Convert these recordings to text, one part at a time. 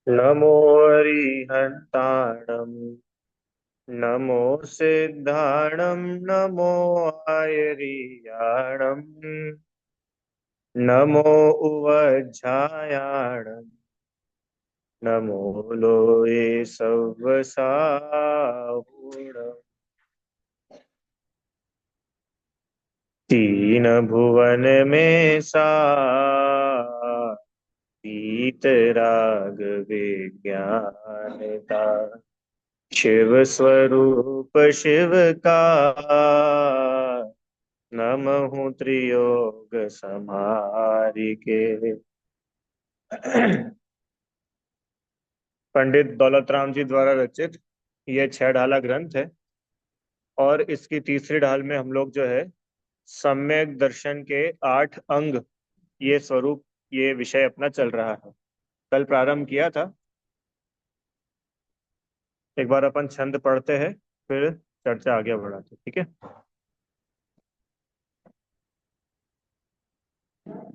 नमो हरिहन्ताणं नमो सिद्धाणं नमो आयर्याणं नमो उवज्झायाणं नमो लोये सव्वसाहुणम् तीन भुवन में वीतराग विज्ञानता शिव स्वरूप शिव का नमः त्रियोग समारिके। पंडित दौलत राम जी द्वारा रचित यह छह ढाला ग्रंथ है। और इसकी तीसरी ढाल में हम लोग जो है सम्यक दर्शन के 8 अंग, ये स्वरूप, ये विषय अपना चल रहा है। कल प्रारंभ किया था। एक बार अपन छंद पढ़ते हैं, फिर चर्चा आगे बढ़ाते हैं, ठीक है।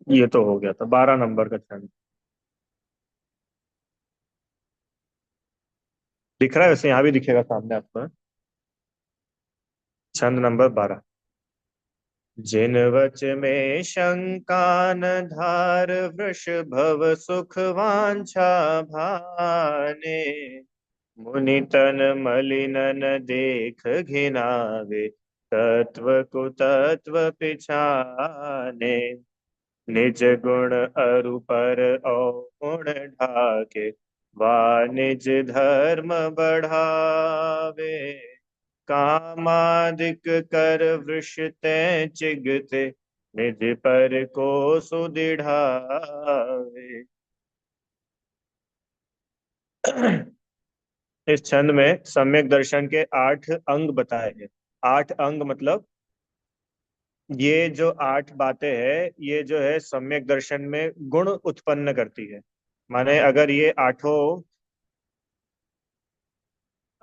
ये तो हो गया था 12 नंबर का छंद। दिख रहा है, वैसे यहाँ भी दिखेगा सामने आपको। छंद नंबर 12। जिन वच में शंका न धार वृष भव सुख वांछा भाने मुनि तन मलिनन देख घिनावे तत्व कुतत्व पिछाने निज गुण अरु पर औण ढाके वा निज धर्म बढ़ावे कामादिक कर वृष तै चिगते निज पर को सुदृढ़ावे। इस छंद में सम्यक दर्शन के 8 अंग बताए हैं। 8 अंग मतलब ये जो 8 बातें हैं, ये जो है सम्यक दर्शन में गुण उत्पन्न करती है। माने अगर ये आठों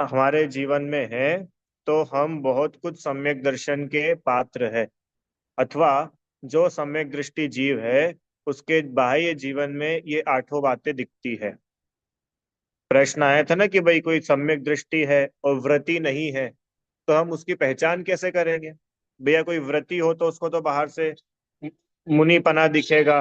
हमारे जीवन में है तो हम बहुत कुछ सम्यक दर्शन के पात्र है। अथवा जो सम्यक दृष्टि जीव है, उसके बाह्य जीवन में ये आठों बातें दिखती है। प्रश्न आया था ना कि भाई कोई सम्यक दृष्टि है और व्रति नहीं है, तो हम उसकी पहचान कैसे करेंगे। भैया कोई व्रति हो तो उसको तो बाहर से मुनिपना दिखेगा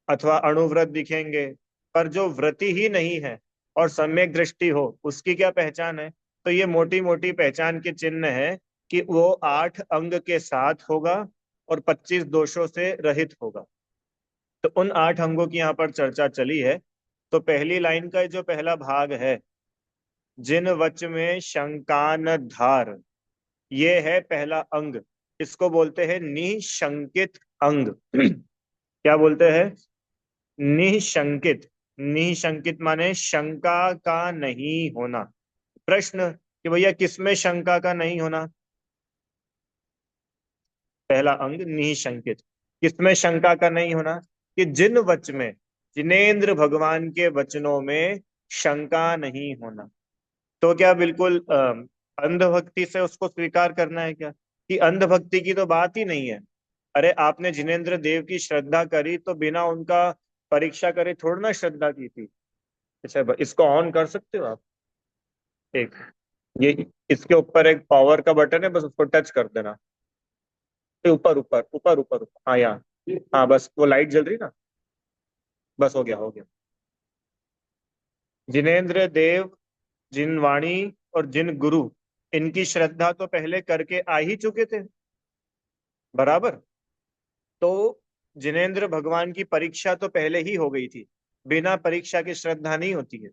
अथवा अणुव्रत दिखेंगे। पर जो व्रति ही नहीं है और सम्यक दृष्टि हो, उसकी क्या पहचान है। तो ये मोटी मोटी पहचान के चिन्ह है कि वो 8 अंग के साथ होगा और 25 दोषों से रहित होगा। तो उन 8 अंगों की यहाँ पर चर्चा चली है। तो पहली लाइन का जो पहला भाग है, जिन वच में शंकान धार, ये है पहला अंग। इसको बोलते हैं निशंकित अंग। क्या बोलते हैं? निशंकित। निशंकित माने शंका का नहीं होना। प्रश्न कि भैया किसमें शंका का नहीं होना। पहला अंग निशंकित, किसमें शंका का नहीं होना? कि जिन वच में, जिनेन्द्र भगवान के वचनों में शंका नहीं होना। तो क्या बिल्कुल अंधभक्ति से उसको स्वीकार करना है क्या? कि अंधभक्ति की तो बात ही नहीं है। अरे आपने जिनेन्द्र देव की श्रद्धा करी तो बिना उनका परीक्षा करे थोड़ी ना श्रद्धा की थी। अच्छा, इसको ऑन कर सकते हो आप? एक ये इसके ऊपर एक पावर का बटन है, बस उसको टच कर देना। ये ऊपर ऊपर ऊपर ऊपर ऊपर, हाँ यहाँ। हाँ बस वो लाइट जल रही ना, बस हो गया हो गया। जिनेन्द्र देव, जिन वाणी और जिन गुरु, इनकी श्रद्धा तो पहले करके आ ही चुके थे, बराबर। तो जिनेन्द्र भगवान की परीक्षा तो पहले ही हो गई थी। बिना परीक्षा की श्रद्धा नहीं होती है।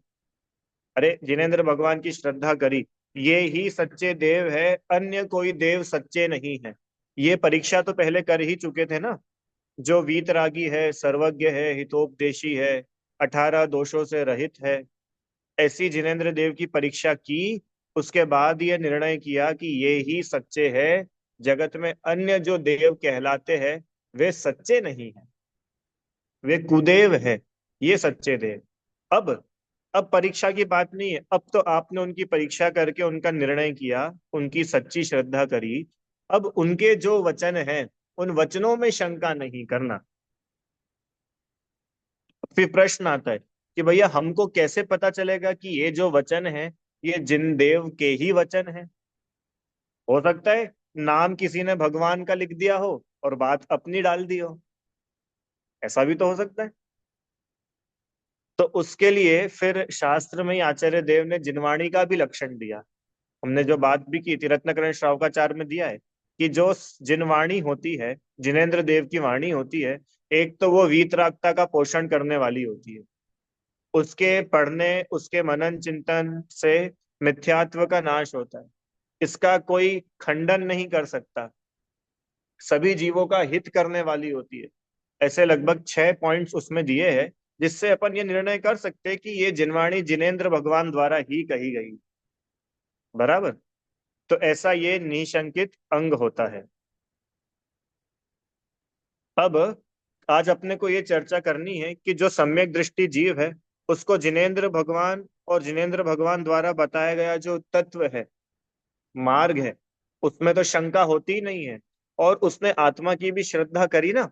अरे जिनेन्द्र भगवान की श्रद्धा करी, ये ही सच्चे देव है, अन्य कोई देव सच्चे नहीं है। ये परीक्षा तो पहले कर ही चुके थे ना। जो वीतरागी है, सर्वज्ञ है, हितोपदेशी है, 18 दोषों से रहित है, ऐसी जिनेन्द्र देव की परीक्षा की। उसके बाद ये निर्णय किया कि ये ही सच्चे है। जगत में अन्य जो देव कहलाते हैं वे सच्चे नहीं है, वे कुदेव है। ये सच्चे देव। अब अब परीक्षा की बात नहीं है। अब तो आपने उनकी परीक्षा करके उनका निर्णय किया, उनकी सच्ची श्रद्धा करी। अब उनके जो वचन हैं, उन वचनों में शंका नहीं करना। फिर प्रश्न आता है कि भैया हमको कैसे पता चलेगा कि ये जो वचन है ये जिन देव के ही वचन है। हो सकता है नाम किसी ने भगवान का लिख दिया हो और बात अपनी डाल दी हो, ऐसा भी तो हो सकता है। तो उसके लिए फिर शास्त्र में ही आचार्य देव ने जिनवाणी का भी लक्षण दिया। हमने जो बात भी की थी रत्नकरण श्रावकाचार में दिया है कि जो जिनवाणी होती है, जिनेन्द्र देव की वाणी होती है, एक तो वो वीतरागता का पोषण करने वाली होती है। उसके पढ़ने, उसके मनन चिंतन से मिथ्यात्व का नाश होता है। इसका कोई खंडन नहीं कर सकता, सभी जीवों का हित करने वाली होती है। ऐसे लगभग 6 पॉइंट्स उसमें दिए हैं, जिससे अपन ये निर्णय कर सकते हैं कि ये जिनवाणी जिनेन्द्र भगवान द्वारा ही कही गई। बराबर। तो ऐसा ये निशंकित अंग होता है। अब आज अपने को ये चर्चा करनी है कि जो सम्यक दृष्टि जीव है उसको जिनेन्द्र भगवान और जिनेन्द्र भगवान द्वारा बताया गया जो तत्व है, मार्ग है, उसमें तो शंका होती ही नहीं है। और उसने आत्मा की भी श्रद्धा करी ना।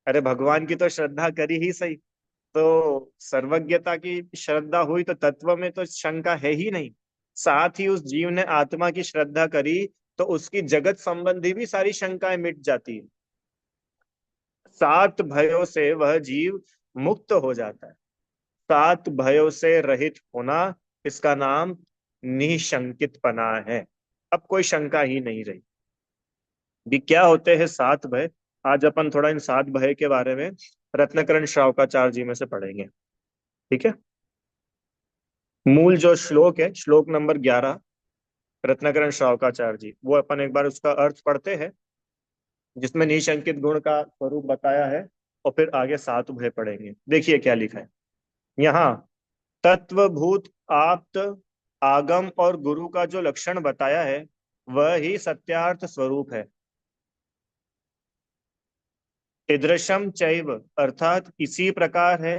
अरे भगवान की तो श्रद्धा करी ही सही, तो सर्वज्ञता की श्रद्धा हुई तो तत्व में तो शंका है ही नहीं। साथ ही उस जीव ने आत्मा की श्रद्धा करी तो उसकी जगत संबंधी भी सारी शंकाएं मिट जाती है। सात भयों से वह जीव मुक्त हो जाता है। सात भयों से रहित होना, इसका नाम निशंकित पना है। अब कोई शंका ही नहीं रही। भी क्या होते हैं सात भय? आज अपन थोड़ा इन सात भय के बारे में रत्नकरण श्रावकाचार्य जी में से पढ़ेंगे। ठीक है। मूल जो श्लोक है, श्लोक नंबर 11, रत्नाकरण श्रावकाचार्य जी, वो अपन एक बार उसका अर्थ पढ़ते हैं, जिसमें निशंकित गुण का स्वरूप बताया है। और फिर आगे सात भय पढ़ेंगे। देखिए क्या लिखा है यहाँ। तत्वभूत आप्त आगम और गुरु का जो लक्षण बताया है वह ही सत्यार्थ स्वरूप है। ईदृशम चैव, अर्थात इसी प्रकार है,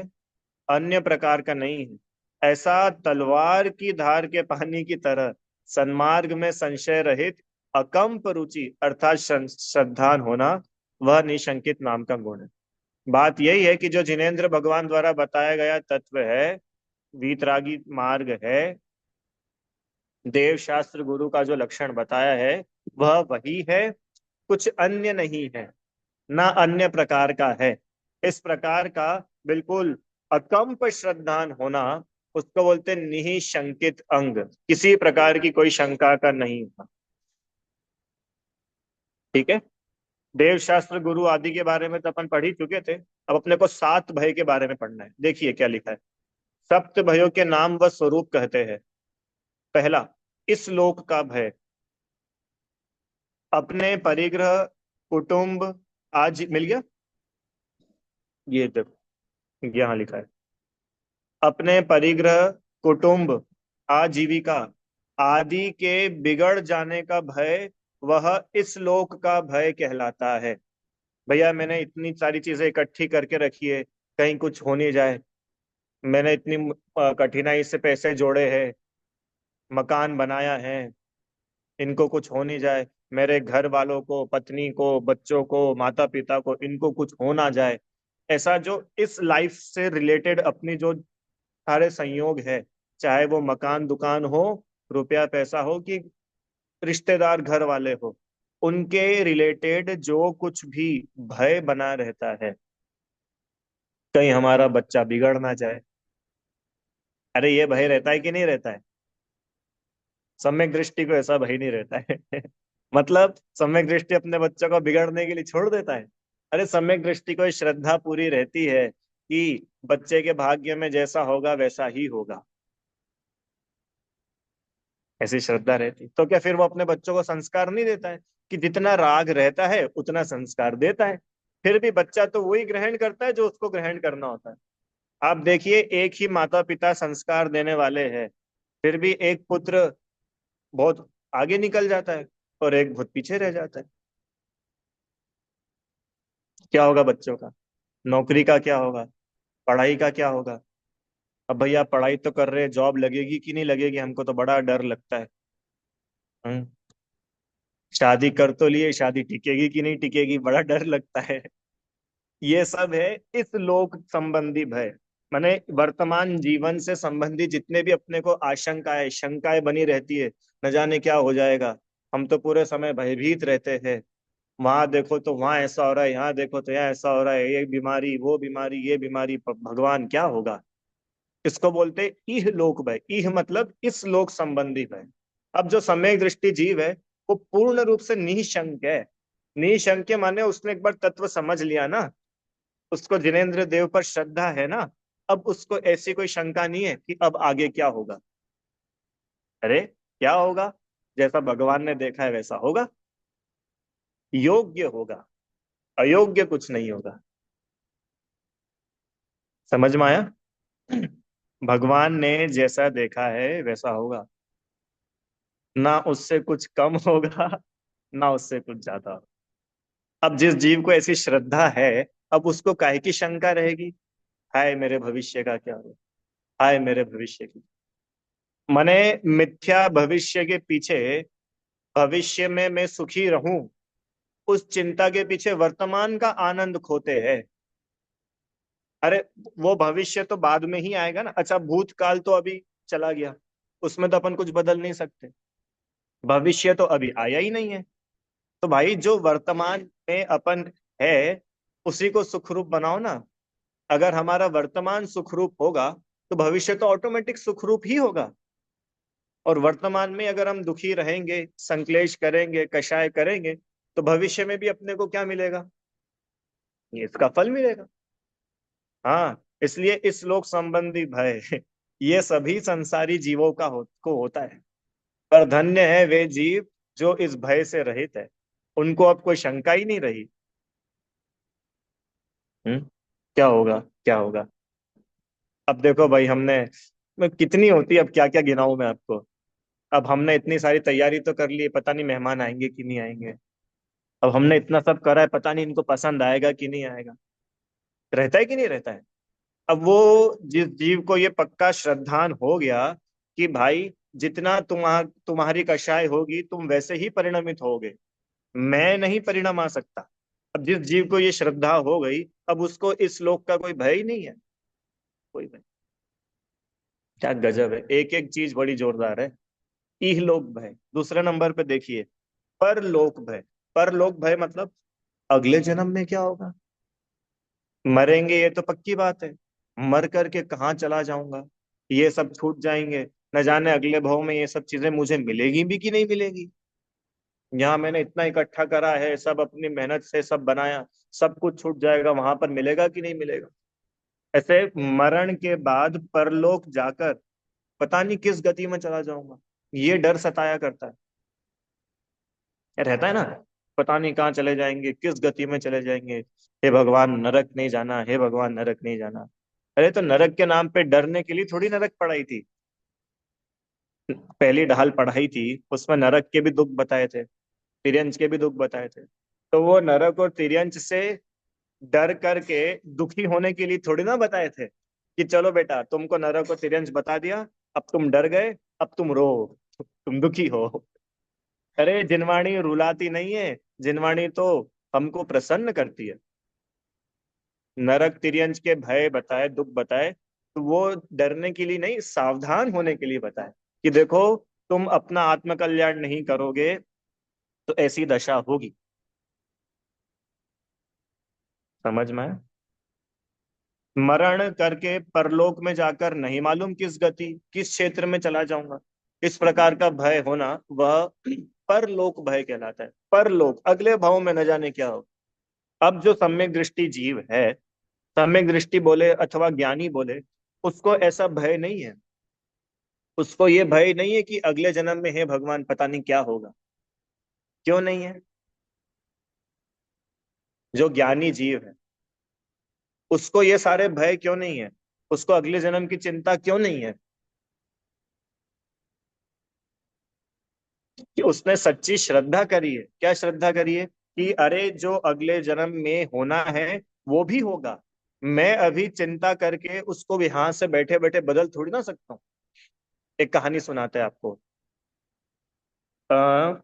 अन्य प्रकार का नहीं है। ऐसा तलवार की धार के पानी की तरह सन्मार्ग में संशय रहित अकंप रुचि अर्थात श्रद्धान होना, वह निशंकित नाम का गुण है। बात यही है कि जो जिनेन्द्र भगवान द्वारा बताया गया तत्व है, वीतरागी मार्ग है, देव शास्त्र गुरु का जो लक्षण बताया है वह वही है, कुछ अन्य नहीं है, ना अन्य प्रकार का है। इस प्रकार का बिल्कुल अकंप श्रद्धान होना, उसको बोलते हैं निशंकित अंग, किसी प्रकार की कोई शंका का नहीं होना। ठीक है। देव शास्त्र गुरु आदि के बारे में तो अपन पढ़ ही चुके थे। अब अपने को सात भय के बारे में पढ़ना है। देखिए क्या लिखा है। सप्त भयों के नाम व स्वरूप कहते हैं। पहला, इस लोक का भय। अपने परिग्रह, कुटुंब, आज मिल गया। ये देखो यहाँ लिखा है, अपने परिग्रह, कुटुंब, आजीविका आदि के बिगड़ जाने का भय, वह इस लोक का भय कहलाता है। भैया मैंने इतनी सारी चीजें इकट्ठी करके रखी है, कहीं कुछ हो नहीं जाए। मैंने इतनी कठिनाई से पैसे जोड़े हैं, मकान बनाया है, इनको कुछ हो नहीं जाए, मेरे घर वालों को, पत्नी को, बच्चों को, माता पिता को, इनको कुछ हो ना जाए। ऐसा जो इस लाइफ से रिलेटेड अपनी जो सारे संयोग है, चाहे वो मकान दुकान हो, रुपया पैसा हो, कि रिश्तेदार घर वाले हो, उनके रिलेटेड जो कुछ भी भय बना रहता है, कहीं हमारा बच्चा बिगड़ ना जाए। अरे ये भय रहता है कि नहीं रहता है? सम्यक दृष्टि को ऐसा भय नहीं रहता है। मतलब सम्यक दृष्टि अपने बच्चों को बिगड़ने के लिए छोड़ देता है? अरे सम्यक दृष्टि को श्रद्धा पूरी रहती है कि बच्चे के भाग्य में जैसा होगा वैसा ही होगा। ऐसी श्रद्धा रहती तो क्या फिर वो अपने बच्चों को संस्कार नहीं देता है कि जितना राग रहता है उतना संस्कार देता है? फिर भी बच्चा तो वही ग्रहण करता है जो उसको ग्रहण करना होता है। आप देखिए, एक ही माता पिता संस्कार देने वाले हैं, फिर भी एक पुत्र बहुत आगे निकल जाता है और एक बहुत पीछे रह जाता है। क्या होगा बच्चों का? नौकरी का क्या होगा? पढ़ाई का क्या होगा? अब भैया पढ़ाई तो कर रहे, जॉब लगेगी कि नहीं लगेगी हमको तो बड़ा डर लगता है। हम्म। शादी कर तो लिए, शादी टिकेगी कि नहीं टिकेगी बड़ा डर लगता है। ये सब है इस लोक संबंधी भय। माने वर्तमान जीवन से संबंधित जितने भी अपने को आशंकाएं शंकाएं बनी रहती है, न जाने क्या हो जाएगा, हम तो पूरे समय भयभीत रहते हैं। वहां देखो तो वहां ऐसा हो रहा है, यहाँ देखो तो यहाँ ऐसा हो रहा है, ये बीमारी वो बीमारी ये बीमारी, भगवान क्या होगा। इसको बोलते हैं इह लोक भय। इह मतलब इस लोक संबंधी भय। अब जो सम्यक दृष्टि जीव है वो पूर्ण रूप से निशंक है। निशंक माने उसने एक बार तत्व समझ लिया ना, उसको जिनेंद्र देव पर श्रद्धा है ना, अब उसको ऐसी कोई शंका नहीं है कि अब आगे क्या होगा। अरे क्या होगा, जैसा भगवान ने देखा है वैसा होगा, योग्य होगा, अयोग्य कुछ नहीं होगा। समझ में आया? भगवान ने जैसा देखा है वैसा होगा, ना उससे कुछ कम होगा ना उससे कुछ ज्यादा होगा। अब जिस जीव को ऐसी श्रद्धा है, अब उसको काहे की शंका रहेगी, हाय मेरे भविष्य का क्या होगा, हाय मेरे भविष्य की। माने मिथ्या भविष्य के पीछे, भविष्य में मैं सुखी रहूं, उस चिंता के पीछे वर्तमान का आनंद खोते हैं। अरे वो भविष्य तो बाद में ही आएगा ना। अच्छा भूतकाल तो अभी चला गया, उसमें तो अपन कुछ बदल नहीं सकते। भविष्य तो अभी आया ही नहीं है। तो भाई जो वर्तमान में अपन है उसी को सुखरूप बनाओ ना। अगर हमारा वर्तमान सुखरूप होगा तो भविष्य तो ऑटोमेटिक सुखरूप ही होगा। और वर्तमान में अगर हम दुखी रहेंगे, संक्लेश करेंगे, कषाय करेंगे, तो भविष्य में भी अपने को क्या मिलेगा, ये इसका फल मिलेगा। हाँ, इसलिए इस लोक संबंधी भय ये सभी संसारी जीवों को होता है। पर धन्य है वे जीव जो इस भय से रहित है, उनको अब कोई शंका ही नहीं रही। हम्म। क्या होगा, क्या होगा। अब देखो भाई, हमने कितनी होती है, अब क्या क्या गिनाऊं मैं आपको। अब हमने इतनी सारी तैयारी तो कर ली है, पता नहीं मेहमान आएंगे कि नहीं आएंगे। अब हमने इतना सब करा है, पता नहीं इनको पसंद आएगा कि नहीं आएगा। रहता है कि नहीं रहता है। अब वो जिस जीव को ये पक्का श्रद्धान हो गया कि भाई जितना तुम्हारी कषाय होगी तुम वैसे ही परिणमित होगे, मैं नहीं परिणम आ सकता। अब जिस जीव को ये श्रद्धा हो गई, अब उसको इस लोक का कोई भय ही नहीं है। कोई भय। क्या गजब है, एक एक चीज बड़ी जोरदार है। इहलोक भय दूसरे नंबर पे देखिए। परलोक भय। परलोक भय मतलब अगले जन्म में क्या होगा। मरेंगे ये तो पक्की बात है, मर करके कहाँ चला जाऊंगा, ये सब छूट जाएंगे। न जाने अगले भाव में ये सब चीजें मुझे मिलेगी भी कि नहीं मिलेगी। यहाँ मैंने इतना इकट्ठा करा है, सब अपनी मेहनत से सब बनाया, सब कुछ छूट जाएगा, वहां पर मिलेगा कि नहीं मिलेगा। ऐसे मरण के बाद परलोक जाकर पता नहीं किस गति में चला जाऊंगा, ये डर सताया करता है। रहता है ना, पता नहीं कहाँ चले जाएंगे, किस गति में चले जाएंगे। हे भगवान नरक नहीं जाना, हे भगवान नरक नहीं जाना। अरे तो नरक के नाम पे डरने के लिए थोड़ी नरक पढ़ाई थी। पहली ढाल पढ़ाई थी, उसमें नरक के भी दुख बताए थे, तिर्यंच के भी दुख बताए थे। तो वो नरक और तिर्यंच से डर करके दुखी होने के लिए थोड़ी ना बताए थे कि चलो बेटा तुमको नरक और तिर्यंच बता दिया, अब तुम डर गए, अब तुम रो, तुम दुखी हो। अरे जिनवाणी रुलाती नहीं है, जिनवाणी तो हमको प्रसन्न करती है। नरक तिर्यंच के भय बताए, दुख बताए, तो वो डरने के लिए नहीं, सावधान होने के लिए बताए कि देखो तुम अपना आत्मकल्याण नहीं करोगे तो ऐसी दशा होगी। समझ में आया? मरण करके परलोक में जाकर नहीं मालूम किस गति किस क्षेत्र में चला जाऊंगा, इस प्रकार का भय होना वह परलोक भय कहलाता है। परलोक अगले भाव में न जाने क्या हो। अब जो सम्यक दृष्टि जीव है, सम्यक दृष्टि बोले अथवा ज्ञानी बोले, उसको ऐसा भय नहीं है। उसको ये भय नहीं है कि अगले जन्म में है भगवान पता नहीं क्या होगा। क्यों नहीं है। जो ज्ञानी जीव है उसको ये सारे भय क्यों नहीं है, उसको अगले जन्म की चिंता क्यों नहीं है। कि उसने सच्ची श्रद्धा करी है। क्या श्रद्धा करी है कि अरे जो अगले जन्म में होना है वो भी होगा। मैं अभी चिंता करके उसको यहाँ से बैठे बैठे बदल थोड़ी ना सकता हूँ। एक कहानी सुनाते हैं आपको। अ,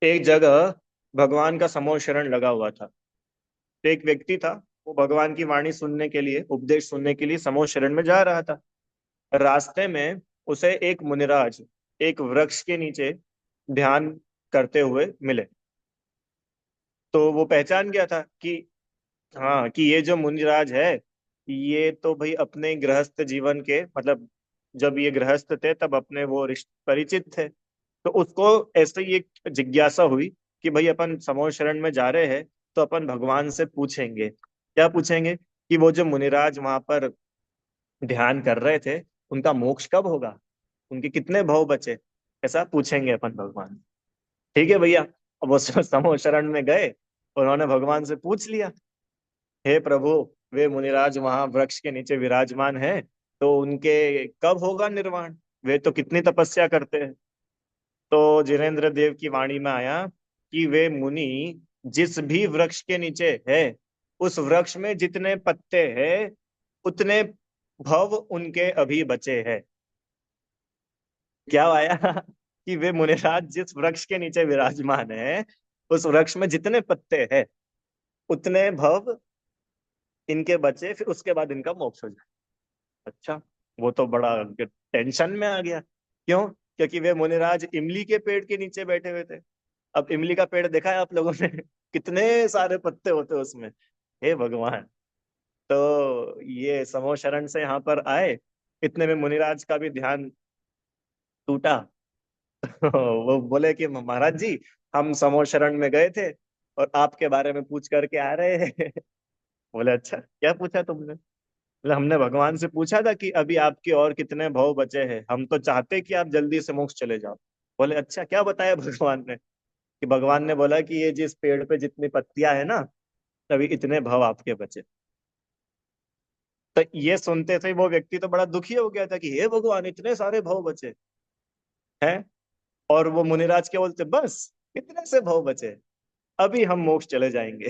एक जगह भगवान का समोशरण लगा हुआ था। तो एक व्यक्ति था, वो भगवान की वाणी सुनने के लिए, उपदेश सुनने के लिए समोह शरण में जा रहा था। रास्ते में उसे एक मुनिराज एक वृक्ष के नीचे ध्यान करते हुए मिले। तो वो पहचान गया था कि हाँ, कि ये जो मुनिराज है, ये तो भाई अपने गृहस्थ जीवन के, मतलब जब ये गृहस्थ थे तब अपने वो परिचित थे। तो उसको ऐसे ही एक जिज्ञासा हुई कि भाई अपन समूह शरण में जा रहे हैं, तो अपन भगवान से पूछेंगे। क्या पूछेंगे? कि वो जो मुनिराज वहां पर ध्यान कर रहे थे, उनका मोक्ष कब होगा, उनके कितने भव बचे, ऐसा पूछेंगे अपन भगवान। ठीक है भैया। अब वो समूह शरण में गए, उन्होंने भगवान से पूछ लिया, हे प्रभु, वे मुनिराज वहां वृक्ष के नीचे विराजमान हैं, तो उनके कब होगा निर्वाण, वे तो कितनी तपस्या करते हैं। तो जिनेन्द्र देव की वाणी में आया कि वे मुनि जिस भी वृक्ष के नीचे है, उस वृक्ष में जितने पत्ते हैं, उतने भव उनके अभी बचे हैं। क्या आया? कि वे मुनिराज जिस वृक्ष के नीचे विराजमान है, उस वृक्ष में जितने पत्ते हैं, उतने भव इनके बचे, फिर उसके बाद इनका मोक्ष हो जाए। अच्छा, वो तो बड़ा टेंशन में आ गया। क्यों? क्योंकि वे मुनिराज इमली के पेड़ के नीचे बैठे हुए थे। अब इमली का पेड़ देखा है आप लोगों ने? कितने सारे पत्ते होते हैं उसमें। हे भगवान! तो ये समूह शरण से यहाँ पर आए, इतने में मुनिराज का भी ध्यान टूटा। वो बोले कि महाराज जी, हम समूह शरण में गए थे और आपके बारे में पूछ करके आ रहे हैं। बोले अच्छा, क्या पूछा तुमने? बोले हमने भगवान से पूछा था कि अभी आपके और कितने भव बचे हैं, हम तो चाहते कि आप जल्दी से मोक्ष चले जाओ। बोले अच्छा, क्या बताया भगवान ने? कि भगवान ने बोला कि ये जिस पेड़ पे जितनी पत्तियां है ना, तभी इतने भव आपके बचे। तो ये सुनते थे वो व्यक्ति तो बड़ा दुखी हो गया था कि हे भगवान, इतने सारे भव बचे हैं। और वो मुनिराज क्या बोलते, बस इतने से भव बचे, अभी हम मोक्ष चले जाएंगे।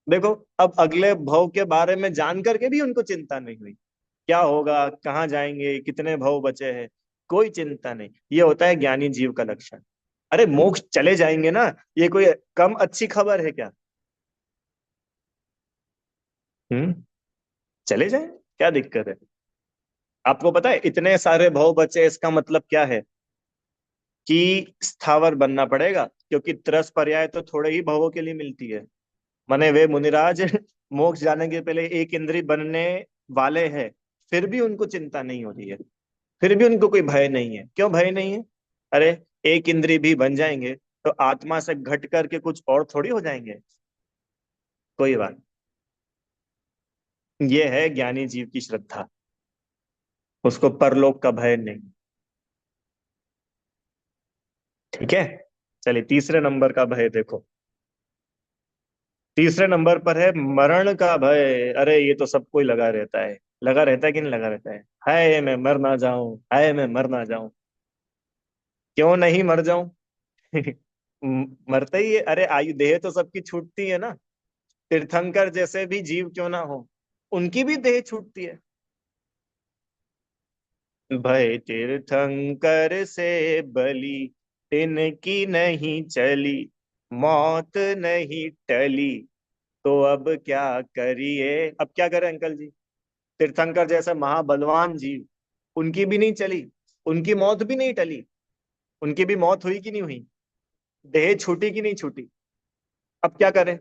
देखो, अब अगले भव के बारे में जान करके भी उनको चिंता नहीं हुई, क्या होगा, कहाँ जाएंगे, कितने भव बचे हैं, कोई चिंता नहीं। ये होता है ज्ञानी जीव का लक्षण। अरे मोक्ष चले जाएंगे ना, ये कोई कम अच्छी खबर है क्या? हम्म। चले जाए, क्या दिक्कत है? आपको पता है इतने सारे भव बचे, इसका मतलब क्या है? कि स्थावर बनना पड़ेगा, क्योंकि त्रस पर्याय तो थोड़े ही भवों के लिए मिलती है। माने वे मुनिराज मोक्ष जाने के पहले एक इंद्री बनने वाले हैं, फिर भी उनको चिंता नहीं हो रही है, फिर भी उनको कोई भय नहीं है। क्यों भय नहीं है? अरे, एक इंद्री भी बन जाएंगे तो आत्मा से घट करके कुछ और थोड़ी हो जाएंगे। कोई बात। ये है ज्ञानी जीव की श्रद्धा, उसको परलोक का भय नहीं। ठीक है। चलिए, तीसरे नंबर का भय देखो। तीसरे नंबर पर है मरण का भय। अरे ये तो सबको ही लगा रहता है, लगा रहता है कि नहीं लगा रहता है? हाय मैं मर ना जाऊं, हाय मैं मर ना जाऊं। क्यों नहीं मर जाऊं? मरते ही है। अरे आयु देह तो सबकी छूटती है ना। तीर्थंकर जैसे भी जीव क्यों ना हो, उनकी भी देह छूटती है। भय तीर्थंकर से बलि, इनकी नहीं चली, मौत नहीं टली, तो अब क्या करिए? अब क्या करें अंकल जी? तीर्थंकर जैसे महाबलवान जीव, उनकी भी नहीं चली, उनकी मौत भी नहीं टली। उनकी भी मौत हुई कि नहीं हुई? देह छूटी कि नहीं छूटी? अब क्या करें?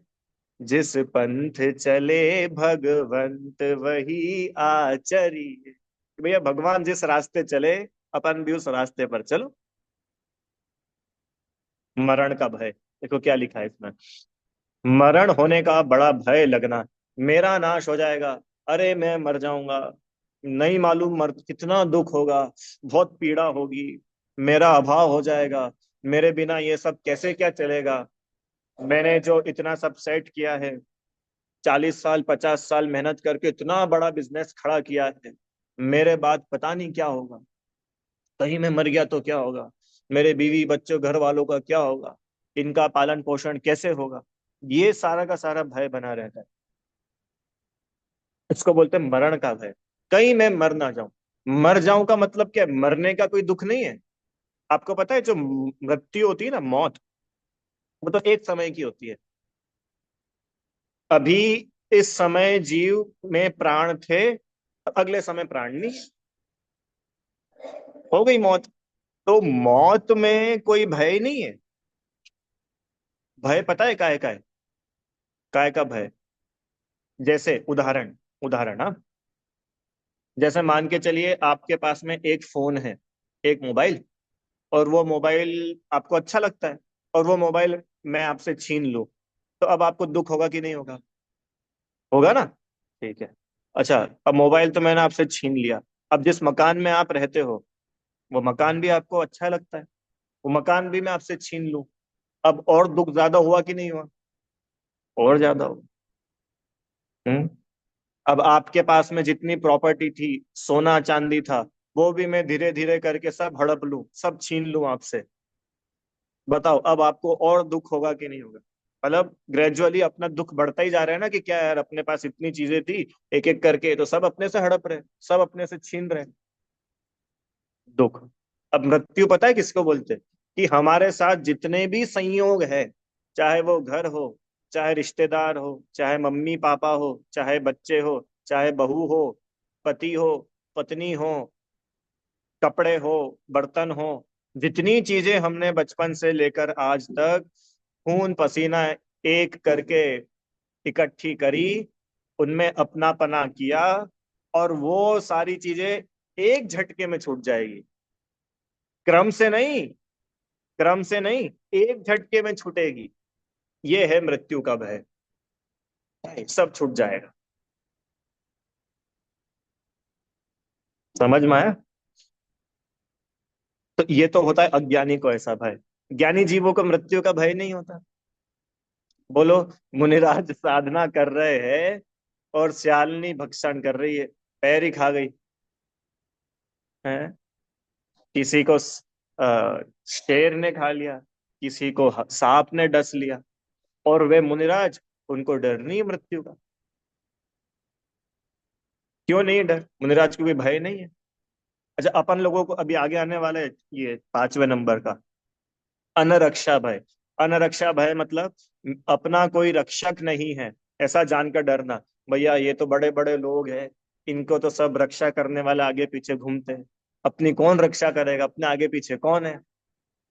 जिस पंथ चले भगवंत वही आचरिए। भैया भगवान जिस रास्ते चले, अपन भी उस रास्ते पर चलो। मरण का भय देखो क्या लिखा है इसमें। मरण होने का बड़ा भय लगना, मेरा नाश हो जाएगा, अरे मैं मर जाऊंगा, नहीं मालूम मर कितना दुख होगा, बहुत पीड़ा होगी, मेरा अभाव हो जाएगा, मेरे बिना ये सब कैसे क्या चलेगा, मैंने जो इतना सब सेट किया है, 40 साल 50 साल मेहनत करके इतना बड़ा बिजनेस खड़ा किया है, मेरे बाद पता नहीं क्या होगा, कहीं मैं मर गया तो क्या होगा, मेरे बीवी बच्चों घर वालों का क्या होगा, इनका पालन पोषण कैसे होगा, ये सारा का सारा भय बना रहता है। इसको बोलते हैं मरण का भय। कहीं मैं मर ना जाऊं। मर जाऊं का मतलब क्या है? मरने का कोई दुख नहीं है। आपको पता है जो मृत्यु होती है ना, मौत, वो तो एक समय की होती है। अभी इस समय जीव में प्राण थे, अगले समय प्राण नहीं, हो गई मौत। तो मौत में कोई भय नहीं है। भय पता है काय का है? काय का भय? जैसे उदाहरण, उदाहरण हाँ, जैसे मान के चलिए आपके पास में एक फोन है, एक मोबाइल, और वो मोबाइल आपको अच्छा लगता है, और वो मोबाइल मैं आपसे छीन लूं, तो अब आपको दुख होगा कि नहीं होगा? होगा ना। ठीक है। अच्छा, अब मोबाइल तो मैंने आपसे छीन लिया। अब जिस मकान में आप रहते हो, वो मकान भी आपको अच्छा लगता है, वो मकान भी मैं आपसे छीन लूं, अब और दुख ज्यादा हुआ कि नहीं हुआ? और ज्यादा हुआ। हम्म। अब आपके पास में जितनी प्रॉपर्टी थी, सोना चांदी था, वो भी मैं धीरे धीरे करके सब हड़प लूं, सब छीन लूं आपसे। बताओ अब आपको और दुख होगा कि नहीं होगा? मतलब ग्रेजुअली अपना दुख बढ़ता ही जा रहा है ना, कि क्या यार अपने पास इतनी चीजें थी, एक एक करके तो सब अपने से हड़प रहे, सब अपने से छीन रहे। दुख। अब मृत्यु पता है किसको बोलते हैं? कि हमारे साथ जितने भी संयोग है, चाहे वो घर हो, चाहे रिश्तेदार हो, चाहे मम्मी पापा हो, चाहे बच्चे हो, चाहे बहू हो, पति हो, पत्नी हो, कपड़े हो, बर्तन हो, जितनी चीजें हमने बचपन से लेकर आज तक खून पसीना एक करके इकट्ठी करी, उनमें अपनापना किया, और वो सारी चीजें एक झटके में छूट जाएगी। क्रम से नहीं, क्रम से नहीं, एक झटके में छूटेगी। ये है मृत्यु का भय। सब छूट जाएगा। समझ में आया? तो ये तो होता है अज्ञानी को ऐसा भय। ज्ञानी जीवों को मृत्यु का भय नहीं होता। बोलो, मुनिराज साधना कर रहे हैं और श्यालिनी भक्षण कर रही है, पैर ही खा गई है। किसी को शेर ने खा लिया, किसी को सांप ने डस लिया, और वे मुनिराज, उनको डर नहीं है मृत्यु का। क्यों नहीं है डर? मुनिराज को भी भय नहीं है। अच्छा, अपन लोगों को अभी आगे आने वाला है ये 5वें नंबर का, अनरक्षा भय। अनरक्षा भय मतलब अपना कोई रक्षक नहीं है, ऐसा जानकर डरना। भैया ये तो बड़े बड़े लोग हैं, इनको तो सब रक्षा करने वाले आगे पीछे घूमते हैं, अपनी कौन रक्षा करेगा, अपने आगे पीछे कौन है?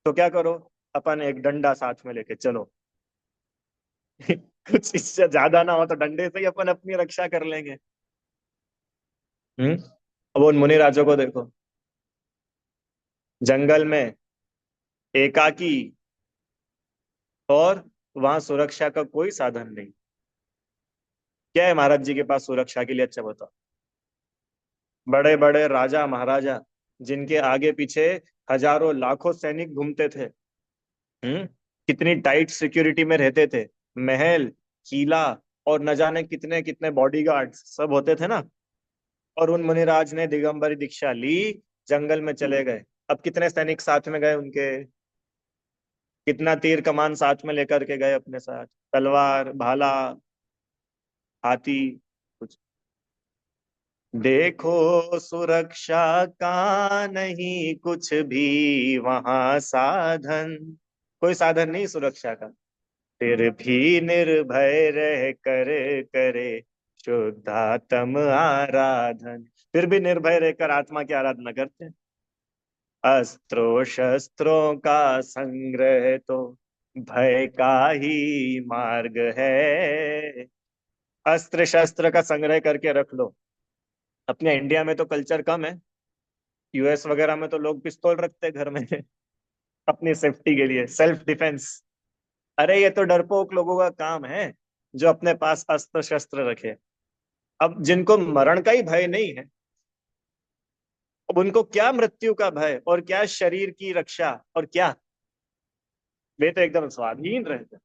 तो क्या करो, अपन एक डंडा साथ में लेके चलो। कुछ इससे ज्यादा ना हो तो डंडे से ही अपन अपनी रक्षा कर लेंगे। अब उन मुनि राजों को देखो, जंगल में एकाकी, और वहां सुरक्षा का कोई साधन नहीं। क्या है महाराज जी के पास सुरक्षा के लिए? अच्छा बताओ। बड़े बड़े राजा महाराजा, जिनके आगे पीछे हजारों लाखों सैनिक घूमते थे। कितनी टाइट सिक्योरिटी में रहते थे, महल, किला, और न जाने कितने कितने बॉडीगार्ड सब होते थे ना। और उन मुनिराज ने दिगंबरी दीक्षा ली, जंगल में चले गए। अब कितने सैनिक साथ में गए उनके? कितना तीर कमान साथ में लेकर के गए अपने साथ? तलवार, भाला, हाथी, कुछ? देखो सुरक्षा का नहीं कुछ भी वहां साधन, कोई साधन नहीं सुरक्षा का। फिर भी निर्भय रह कर करे शुद्धात्म आराधन। फिर भी निर्भय रहकर आत्मा की आराधना करते हैं। अस्त्रों शस्त्रों का संग्रह तो भय का ही मार्ग है। अस्त्र शस्त्र का संग्रह करके रख लो। अपने इंडिया में तो कल्चर कम है, यूएस वगैरह में तो लोग पिस्तौल रखते हैं घर में। अपनी सेफ्टी के लिए, सेल्फ डिफेंस। अरे ये तो डरपोक लोगों का काम है, जो अपने पास अस्त्र शस्त्र रखे। अब जिनको मरण का ही भय नहीं है, अब उनको क्या मृत्यु का भय, और क्या शरीर की रक्षा, और क्या? वे तो एकदम स्वाधीन रहते।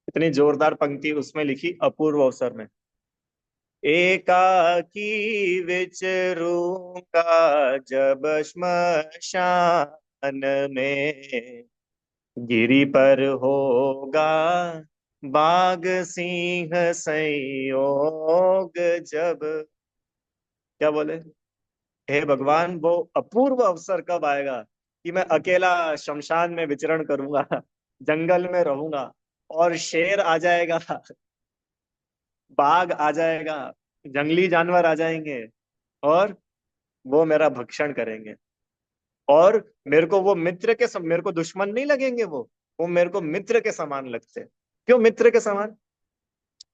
इतनी जोरदार पंक्ति उसमें लिखी अपूर्व अवसर में। एकाकी विचरूंगा जब श्मशान में, गिरी पर होगा बाघ सिंह संयोग जब। क्या बोले? हे भगवान, वो अपूर्व अवसर कब आएगा कि मैं अकेला शमशान में विचरण करूंगा, जंगल में रहूंगा, और शेर आ जाएगा, बाघ आ जाएगा, जंगली जानवर आ जाएंगे, और वो मेरा भक्षण करेंगे। और मेरे को वो मेरे को दुश्मन नहीं लगेंगे, वो मेरे को मित्र के समान लगते हैं। क्यों मित्र के समान?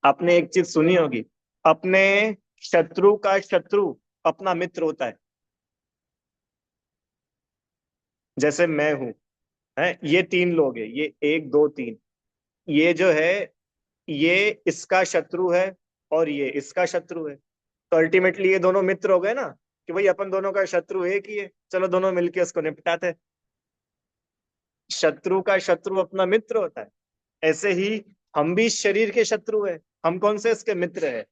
आपने एक चीज सुनी होगी, अपने शत्रु का शत्रु अपना मित्र होता है। जैसे मैं हूं, है ये तीन लोग हैं, ये एक दो तीन, ये जो है ये इसका शत्रु है, और ये इसका शत्रु है। तो अल्टीमेटली ये दोनों मित्र हो गए ना, कि भाई अपन दोनों का शत्रु एक ही है, चलो दोनों मिलके उसको निपटाते हैं। शत्रु का शत्रु अपना मित्र होता है। ऐसे ही हम भी इस शरीर के शत्रु है, हम कौन से इसके मित्र है।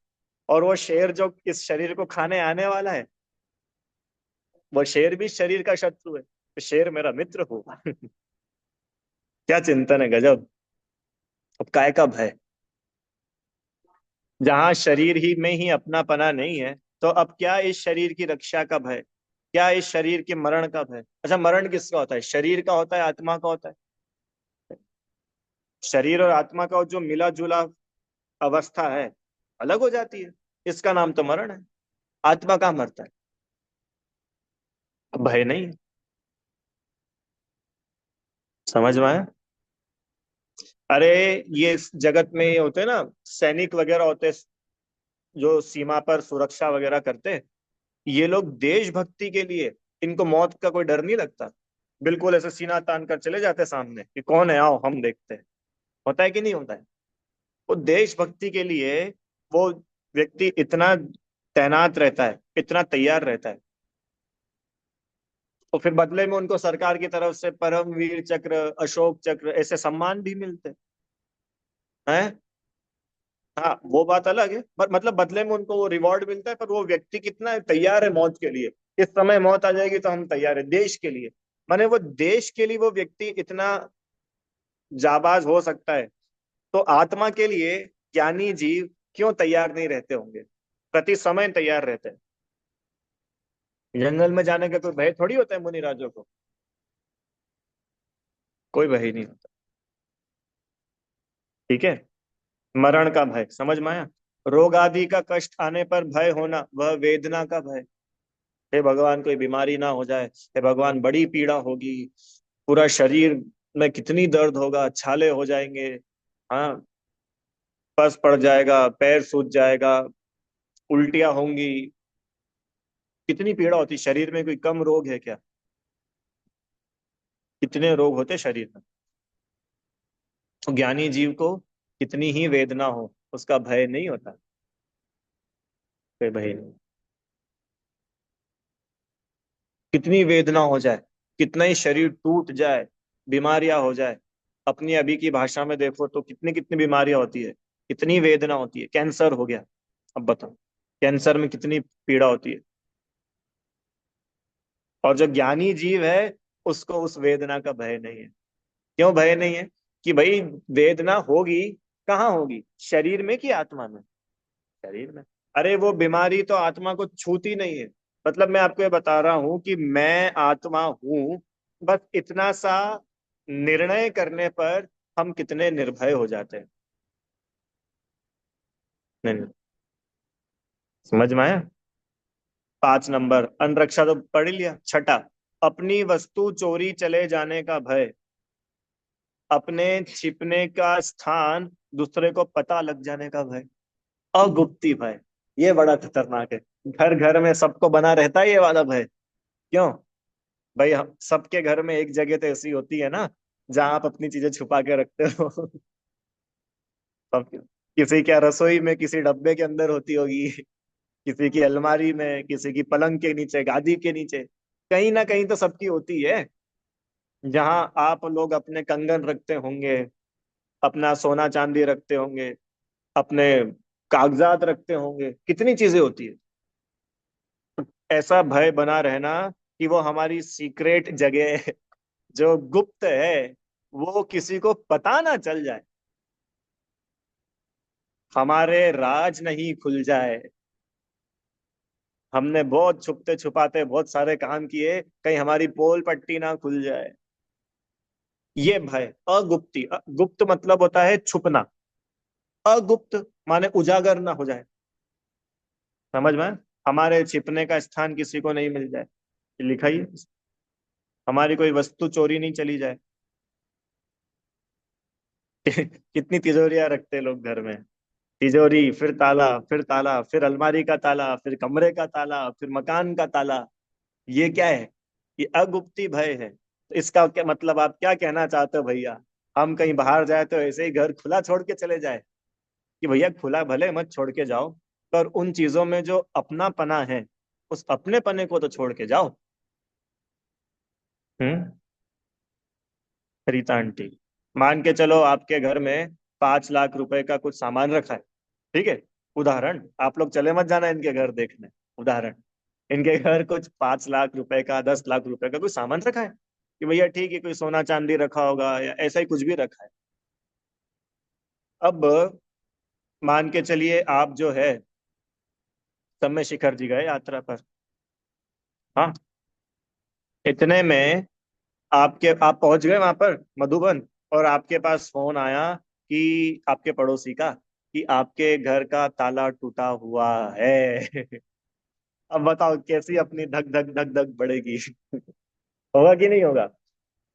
और वो शेर जो इस शरीर को खाने आने वाला है, वो शेर भी इस शरीर का शत्रु है, तो शेर मेरा मित्र होगा। क्या चिंतन है, गजब। अब काय का भय, जहां शरीर ही में ही अपना पना नहीं है, तो अब क्या इस शरीर की रक्षा का भय, क्या इस शरीर के मरण का भय। अच्छा, मरण किसका होता है? शरीर का होता है, आत्मा का होता है? शरीर और आत्मा का जो मिला जुला अवस्था है, अलग हो जाती है, इसका नाम तो मरण है। आत्मा कहाँ मरता है? अब भय नहीं है। समझ में आया? अरे, ये इस जगत में ये होते हैं ना, सैनिक वगैरह होते हैं, जो सीमा पर सुरक्षा वगैरह करते हैं, ये लोग देशभक्ति के लिए, इनको मौत का कोई डर नहीं लगता। बिल्कुल ऐसे सीना तान कर चले जाते हैं सामने, कि कौन है, आओ हम देखते हैं। होता है कि नहीं होता है? वो देशभक्ति के लिए वो व्यक्ति इतना तैनात रहता है, इतना तैयार रहता है। और फिर बदले में उनको सरकार की तरफ से परमवीर चक्र, अशोक चक्र, ऐसे सम्मान भी मिलते हैं। हाँ, वो बात अलग है, पर मतलब बदले में उनको वो रिवॉर्ड मिलता है, पर वो व्यक्ति कितना तैयार है मौत के लिए। इस समय मौत आ जाएगी तो हम तैयार है देश के लिए। माने वो देश के लिए वो व्यक्ति इतना जाबाज हो सकता है, तो आत्मा के लिए ज्ञानी जीव क्यों तैयार नहीं रहते होंगे? प्रति समय तैयार रहते हैं। जंगल में जाने का कोई भय थोड़ी होता है मुनिराजों को, कोई भय नहीं होता। ठीक है। मरण का भय समझ में आया? रोग आदि का कष्ट आने पर भय होना, वह वेदना का भय। हे भगवान, कोई बीमारी ना हो जाए, हे भगवान बड़ी पीड़ा होगी, पूरा शरीर में कितनी दर्द होगा, छाले हो जाएंगे, हाँ, पस पड़ जाएगा, पैर सूज जाएगा, उल्टियां होंगी। कितनी पीड़ा होती शरीर में, कोई कम रोग है क्या? कितने रोग होते शरीर में। तो ज्ञानी जीव को कितनी ही वेदना हो, उसका भय नहीं होता, कोई भय नहीं। कितनी वेदना हो जाए, कितना ही शरीर टूट जाए, बीमारियां हो जाए, अपनी अभी की भाषा में देखो तो कितनी कितनी बीमारियां होती है, कितनी वेदना होती है। कैंसर हो गया, अब बताओ, कैंसर में कितनी पीड़ा होती है। और जो ज्ञानी जीव है, उसको उस वेदना का भय नहीं है। क्यों भय नहीं है? कि भाई वेदना होगी, कहाँ होगी, शरीर में कि आत्मा में? शरीर में। अरे वो बीमारी तो आत्मा को छूती नहीं है। मतलब मैं आपको ये बता रहा हूं कि मैं आत्मा हूं, बस इतना सा निर्णय करने पर हम कितने निर्भय हो जाते हैं। नहीं, समझ में आया? 5 नंबर अनरक्षा तो पढ़ ही लिया। छठा, अपनी वस्तु चोरी चले जाने का भय, अपने छिपने का स्थान दूसरे को पता लग जाने का भय। अगुप्ती भय, ये बड़ा खतरनाक है। घर घर में सबको बना रहता है ये वाला भय। क्यों? भाई हम सबके घर में एक जगह तो ऐसी होती है ना, जहां आप अपनी चीजें छुपा के रखते हो। सब, किसी क्या रसोई में, किसी डब्बे के अंदर होती होगी, किसी की अलमारी में, किसी की पलंग के नीचे, गादी के नीचे, कहीं ना कहीं तो सबकी होती है। जहां आप लोग अपने कंगन रखते होंगे, अपना सोना चांदी रखते होंगे, अपने कागजात रखते होंगे, कितनी चीजें होती है। ऐसा भय बना रहना कि वो हमारी सीक्रेट जगह, जो गुप्त है, वो किसी को पता ना चल जाए, हमारे राज नहीं खुल जाए। हमने बहुत छुपते छुपाते बहुत सारे काम किए, कहीं हमारी पोल पट्टी ना खुल जाए। ये भय अगुप्ती, गुप्त मतलब होता है छुपना, अगुप्त माने उजागर ना हो जाए। समझ में? हमारे छिपने का स्थान किसी को नहीं मिल जाए, ये लिखा ही है। हमारी कोई वस्तु चोरी नहीं चली जाए। कितनी तिजोरियां रखते हैं लोग घर में, तिजोरी फिर ताला फिर ताला फिर अलमारी का ताला फिर कमरे का ताला फिर मकान का ताला। ये क्या है? ये अगुप्ती भय है। तो इसका क्या मतलब, आप क्या कहना चाहते हो भैया? हम कहीं बाहर जाए तो ऐसे ही घर खुला छोड़ के चले जाए? कि भैया खुला भले मत छोड़ के जाओ, पर उन चीजों में जो अपना पना है, उस अपने पने को तो छोड़ के जाओ। हम्म। रीता आंटी, मान के चलो आपके घर में 5 लाख रुपए का कुछ सामान रखा है, ठीक है? उदाहरण, आप लोग चले मत जाना इनके घर देखने। उदाहरण, इनके घर कुछ 5 लाख रुपए का, 10 लाख रुपए का कुछ सामान रखा है, कि भैया ठीक है कोई सोना चांदी रखा होगा या ऐसा ही कुछ भी रखा है। अब मान के चलिए आप जो है समय शिखर जी गए यात्रा पर। हाँ, इतने में आप पहुंच गए वहां पर मधुबन, और आपके पास फोन आया कि आपके पड़ोसी का, कि आपके घर का ताला टूटा हुआ है। अब बताओ कैसी अपनी धक धक धक धक बढ़ेगी। होगा कि नहीं होगा?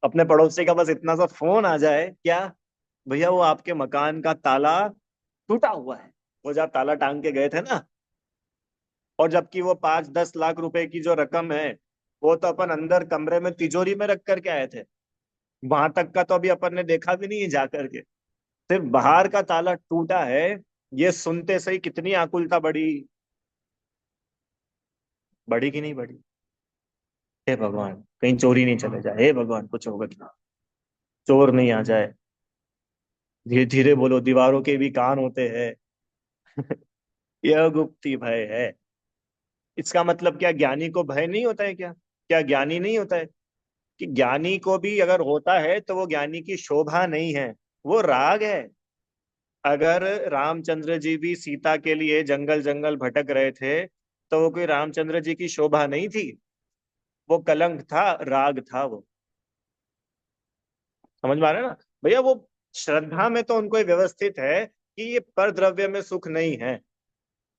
अपने पड़ोसी का बस इतना सा फोन आ जाए क्या, भैया वो आपके मकान का ताला टूटा हुआ है। वो जब ताला टांग के गए थे ना, और जबकि वो 5-10 लाख रुपए की जो रकम है, वो तो अपन अंदर कमरे में तिजोरी में रख करके आए थे। वहां तक का तो अभी अपन ने देखा भी नहीं है जा करके। सिर्फ बाहर का ताला टूटा है, ये सुनते से ही कितनी आकुलता बढ़ी। बढ़ी कि नहीं बढ़ी? हे भगवान कहीं चोरी नहीं चले जाए, हे भगवान कुछ होगा क्या, चोर नहीं आ जाए। धीरे धीरे बोलो, दीवारों के भी कान होते हैं। यह गुप्ती भय है। इसका मतलब क्या ज्ञानी को भय नहीं होता है क्या? क्या ज्ञानी नहीं होता है? कि ज्ञानी को भी अगर होता है तो वो ज्ञानी की शोभा नहीं है, वो राग है। अगर रामचंद्र जी भी सीता के लिए जंगल जंगल भटक रहे थे, तो वो कोई रामचंद्र जी की शोभा नहीं थी, वो कलंक था, राग था वो। समझ में आ रहा है ना भैया? वो श्रद्धा में तो उनको ये व्यवस्थित है कि ये पर द्रव्य में सुख नहीं है,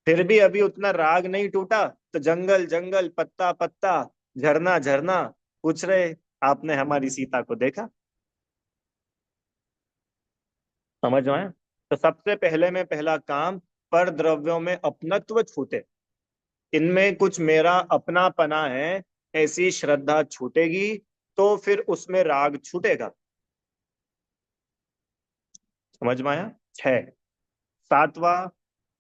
फिर भी अभी उतना राग नहीं टूटा, तो जंगल जंगल पत्ता पत्ता झरना झरना पूछ रहे, आपने हमारी सीता को देखा? समझ में आया? तो सबसे पहले में पहला काम, पर द्रव्यों में अपनत्व छूटे, इनमें कुछ मेरा अपना पना है, ऐसी श्रद्धा छूटेगी, तो फिर उसमें राग छूटेगा। समझ में आया? छह। सातवां,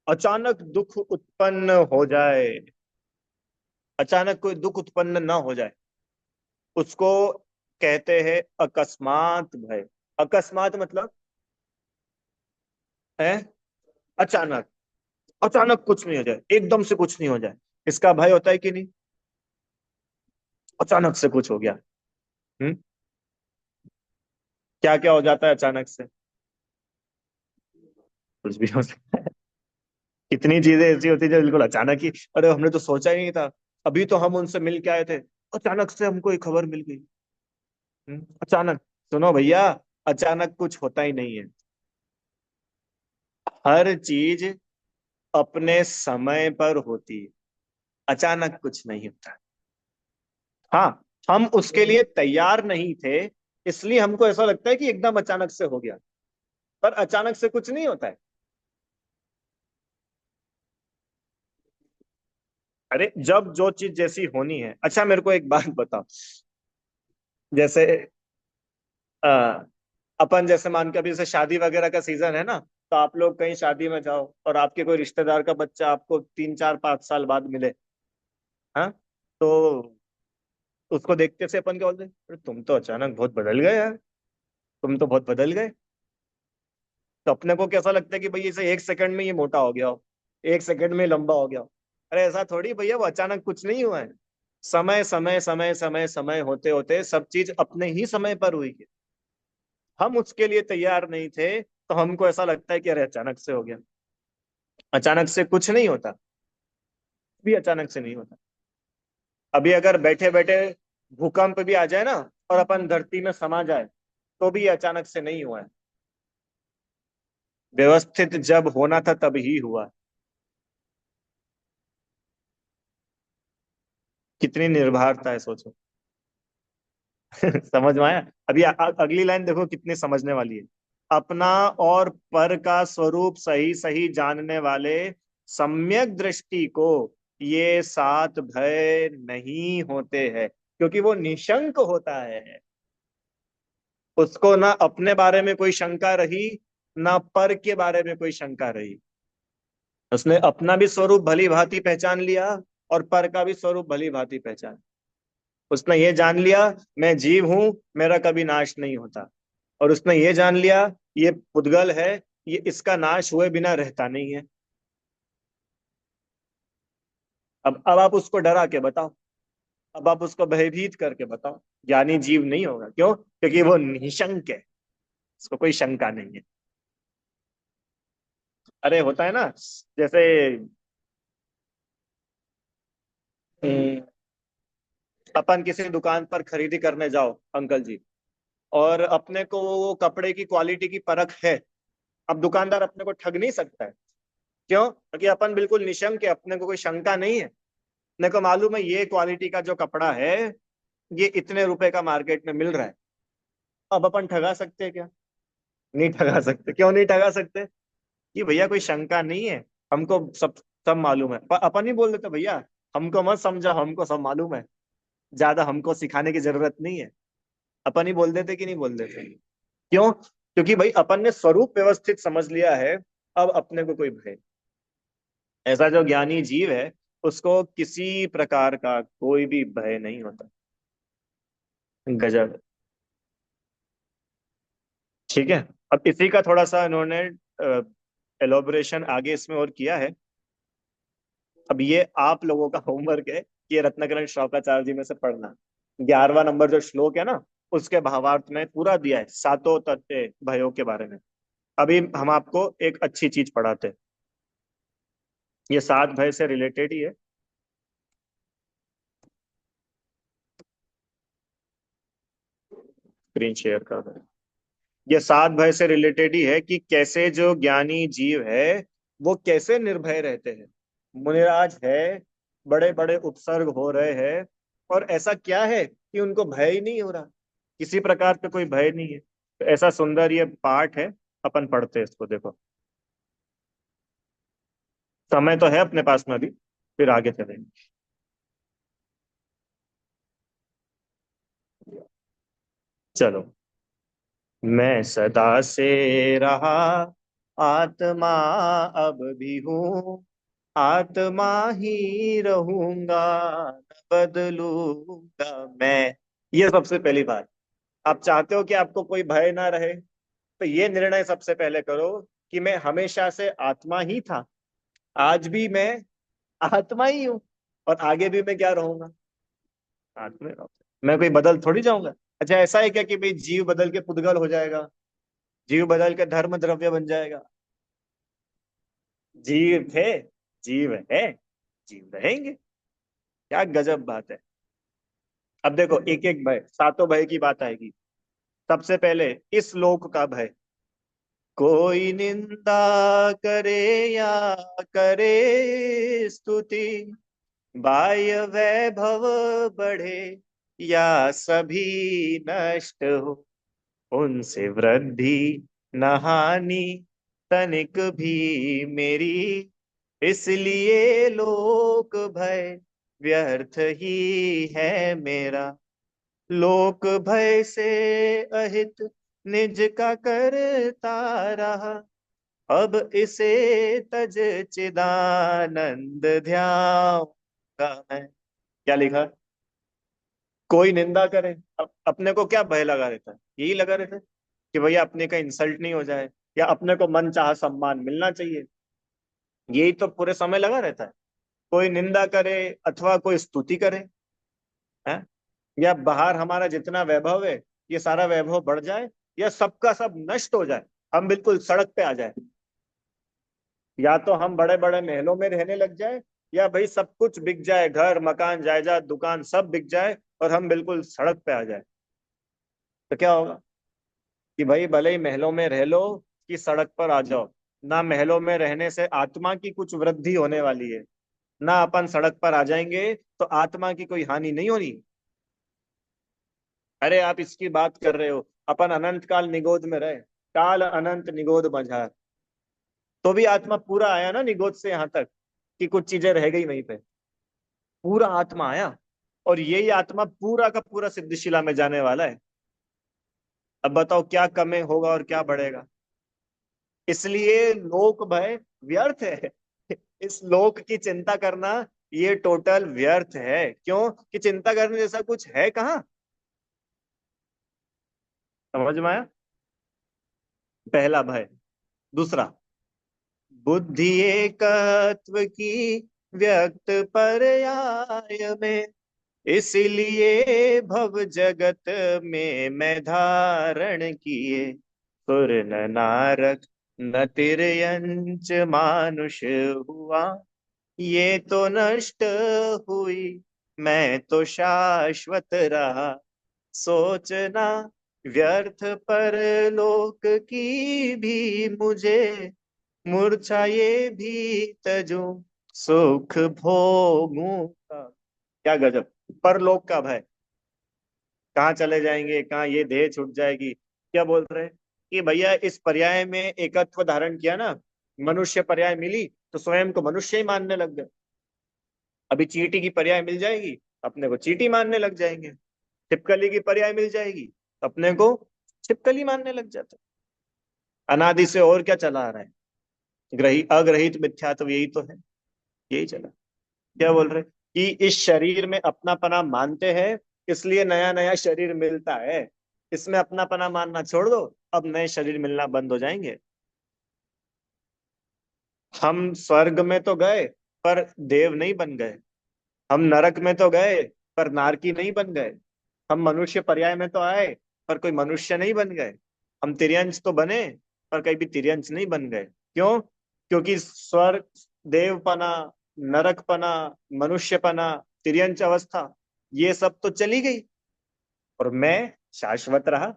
अचानक दुख उत्पन्न हो जाए। अचानक कोई दुख उत्पन्न ना हो जाए, उसको कहते हैं अकस्मात भय। अकस्मात मतलब है अचानक, अचानक कुछ नहीं हो जाए, एकदम से कुछ नहीं हो जाए, इसका भय होता है कि नहीं? अचानक से कुछ हो गया। हम्म। क्या क्या हो जाता है अचानक से? कुछ भी हो सकता है। कितनी चीजें ऐसी होती है जो बिल्कुल अचानक ही, अरे हमने तो सोचा ही नहीं था, अभी तो हम उनसे मिल के आए थे, अचानक से हमको एक खबर मिल गई। अचानक। सुनो भैया, अचानक कुछ होता ही नहीं है। हर चीज अपने समय पर होती है, अचानक कुछ नहीं होता। हाँ, हम उसके लिए तैयार नहीं थे, इसलिए हमको ऐसा लगता है कि एकदम अचानक से हो गया, पर अचानक से कुछ नहीं होता है। अरे जब जो चीज जैसी होनी है। अच्छा मेरे को एक बात बताओ, जैसे आ, अपन जैसे मान के अभी जैसे शादी वगैरह का सीजन है ना, तो आप लोग कहीं शादी में जाओ और आपके कोई रिश्तेदार का बच्चा आपको 3-4-5 साल बाद मिले, हाँ, तो उसको देखते से अपन क्या बोलते हैं, अरे तुम तो अचानक बहुत बदल गए यार, तुम तो बहुत बदल गए। तो अपने को कैसा लगता है कि भाई इसे 1 सेकंड में ये मोटा हो गया हो, 1 सेकंड में लंबा हो गया हो। अरे ऐसा थोड़ी भैया, वो अचानक कुछ नहीं हुआ है। समय समय समय समय समय होते होते सब चीज अपने ही समय पर हुई है। हम उसके लिए तैयार नहीं थे, तो हमको ऐसा लगता है कि अरे अचानक से हो गया। अचानक से कुछ नहीं होता, भी अचानक से नहीं होता। अभी अगर बैठे बैठे भूकंप भी आ जाए ना, और अपन धरती में समा जाए, तो भी ये अचानक से नहीं हुआ है। व्यवस्थित जब होना था तब ही हुआ। कितनी निर्भरता है सोचो। समझ में आया? अभी अगली लाइन देखो कितनी समझने वाली है। अपना और पर का स्वरूप सही सही जानने वाले सम्यक दृष्टि को ये सात भय नहीं होते हैं, क्योंकि वो निशंक होता है। उसको ना अपने बारे में कोई शंका रही, ना पर के बारे में कोई शंका रही। उसने अपना भी स्वरूप भली भांति पहचान लिया और पर का भी स्वरूप भली भांति पहचान। उसने ये जान लिया, मैं जीव हूं, मेरा कभी नाश नहीं होता। और उसने ये जान लिया, ये पुद्गल है, ये इसका नाश हुए बिना रहता नहीं है। अब आप उसको डरा के बताओ, अब आप उसको भयभीत करके बताओ, ज्ञानी जीव नहीं होगा। क्यों? क्योंकि वो निशंक है, उसको कोई शंका नहीं है। अरे होता है ना, जैसे हम्म, अपन किसी दुकान पर खरीदी करने जाओ अंकल जी, और अपने को वो कपड़े की क्वालिटी की परख है। अब दुकानदार अपने को ठग नहीं सकता है। क्यों? क्योंकि अपन बिल्कुल निशंक है, अपने को कोई शंका नहीं है। अपने को मालूम है ये क्वालिटी का जो कपड़ा है, ये इतने रुपए का मार्केट में मिल रहा है। अब अपन ठगा सकते हैं क्या? नहीं ठगा सकते। क्यों नहीं ठगा सकते? कि भैया कोई शंका नहीं है, हमको सब सब मालूम है। पर अपन ही बोल देते भैया हमको मत समझा, हमको सब मालूम है, ज्यादा हमको सिखाने की जरूरत नहीं है। अपन ही बोल देते कि नहीं बोल देते? क्यों? क्योंकि भाई अपन ने स्वरूप व्यवस्थित समझ लिया है। अब अपने को कोई भय। ऐसा जो ज्ञानी जीव है, उसको किसी प्रकार का कोई भी भय नहीं होता। गजब। ठीक है। अब इसी का थोड़ा सा इन्होंने एलोबरेशन आगे इसमें और किया है। अब ये आप लोगों का होमवर्क है कि ये रत्नाकरण श्लोकाचार्य जी में से पढ़ना। 11वां नंबर जो श्लोक है ना, उसके भावार्थ में पूरा दिया है सातों तत्व भयों के बारे में। अभी हम आपको एक अच्छी चीज पढ़ाते हैं। ये सात भय से रिलेटेड ही है। स्क्रीन शेयर कर दो। ये सात भय से रिलेटेड ही है कि कैसे जो ज्ञानी जीव है वो कैसे निर्भय रहते हैं। मुनिराज है, बड़े बड़े उपसर्ग हो रहे हैं, और ऐसा क्या है कि उनको भय ही नहीं हो रहा, किसी प्रकार का कोई भय नहीं है। तो ऐसा सुंदर ये पाठ है, अपन पढ़ते हैं इसको। देखो समय तो है अपने पास में अभी, फिर आगे चलेंगे। चलो। मैं सदा से रहा आत्मा, अब भी हूँ आत्मा ही रहूंगा, न बदलूंगा मैं। ये सबसे पहली बात। आप चाहते हो कि आपको कोई भय ना रहे, तो ये निर्णय सबसे पहले करो कि मैं हमेशा से आत्मा ही था, आज भी मैं आत्मा ही हूँ, और आगे भी मैं क्या रहूंगा? आत्मा ही रहूंगा। मैं कोई बदल थोड़ी जाऊंगा। अच्छा ऐसा है क्या कि भाई जीव बदल के पुद्गल हो जाएगा, जीव बदल के धर्म द्रव्य बन जाएगा? जीव थे, जीव है, जीव रहेंगे। क्या गजब बात है। अब देखो एक एक भय, सातों भय की बात आएगी। सबसे पहले इस लोक का भय। कोई निंदा करे या करे स्तुति, बाह्य वैभव बढ़े या सभी नष्ट हो, उनसे वृद्धि न हानि तनिक भी मेरी, इसलिए लोक भय व्यर्थ ही है मेरा। लोक भय से अहित निज का करता रहा, अब इसे तज चिदानंद ध्यान का है। क्या लिखा? कोई निंदा करे, अपने को क्या भय लगा रहता है? यही लगा रहता है कि भैया अपने का इंसल्ट नहीं हो जाए, या अपने को मन चाहा सम्मान मिलना चाहिए। यही तो पूरे समय लगा रहता है। कोई निंदा करे अथवा कोई स्तुति करे, है, या बाहर हमारा जितना वैभव है ये सारा वैभव बढ़ जाए, या सबका सब नष्ट हो जाए, हम बिल्कुल सड़क पे आ जाए। या तो हम बड़े बड़े महलों में रहने लग जाए, या भाई सब कुछ बिक जाए, घर मकान जायदाद दुकान सब बिक जाए, और हम बिल्कुल सड़क पे आ जाए, तो क्या होगा? कि भाई भले ही महलों में रह लो कि सड़क पर आ जाओ, ना महलों में रहने से आत्मा की कुछ वृद्धि होने वाली है, ना अपन सड़क पर आ जाएंगे तो आत्मा की कोई हानि नहीं होनी। अरे आप इसकी बात कर रहे हो, अपन अनंत काल निगोद में रहे, काल अनंत निगोद मझार, तो भी आत्मा पूरा आया ना निगोद से यहाँ तक, कि कुछ चीजें रह गई वहीं पे, पूरा आत्मा आया। और यही आत्मा पूरा का पूरा सिद्धिशिला में जाने वाला है। अब बताओ क्या कमे होगा और क्या बढ़ेगा। इसलिए लोक भय व्यर्थ है। इस लोक की चिंता करना ये टोटल व्यर्थ है। क्यों? कि चिंता करने जैसा कुछ है कहाँ। समझ में आया? पहला भय। दूसरा, बुद्धि एकत्व की व्यक्त पर्याय में, इसलिए भव जगत में मैं धारण किए, सुर न नारक न तिर्यंच मानुष हुआ, ये तो नष्ट हुई मैं तो शाश्वत रहा, सोचना व्यर्थ पर लोक की भी मुझे, मूर्छा ये भी तजूं सुख भोगूं का। क्या गजब। परलोक का भय, कहाँ चले जाएंगे, कहाँ ये देह छूट जाएगी। क्या बोल रहे हैं कि भैया इस पर्याय में एकत्व धारण किया ना, मनुष्य पर्याय मिली तो स्वयं को मनुष्य ही मानने लग गए। अभी चींटी की पर्याय मिल जाएगी, अपने को चींटी मानने लग जाएंगे। छिपकली की पर्याय मिल जाएगी, अपने को छिपकली मानने लग जाते। अनादि से और क्या चला आ रहा है? ग्रही अग्रहित मिथ्यात्व, यही तो है, यही चला। क्या बोल रहे कि इस शरीर में अपनापना मानते हैं, इसलिए नया नया शरीर मिलता है। इसमें अपनापना मानना छोड़ दो, अब नए शरीर मिलना बंद हो जाएंगे। हम स्वर्ग में तो गए पर देव नहीं बन गए, हम नरक में तो गए पर नारकी नहीं बन गए, हम मनुष्य पर्याय में तो आए पर कोई मनुष्य नहीं बन गए, हम तिर्यंश तो बने पर कहीं भी तिर्यंश नहीं बन गए। क्यों? क्योंकि स्वर्ग, देवपना, नरकपना, मनुष्यपना, तिर्यंश अवस्था, ये सब तो चली गई और मैं शाश्वत रहा।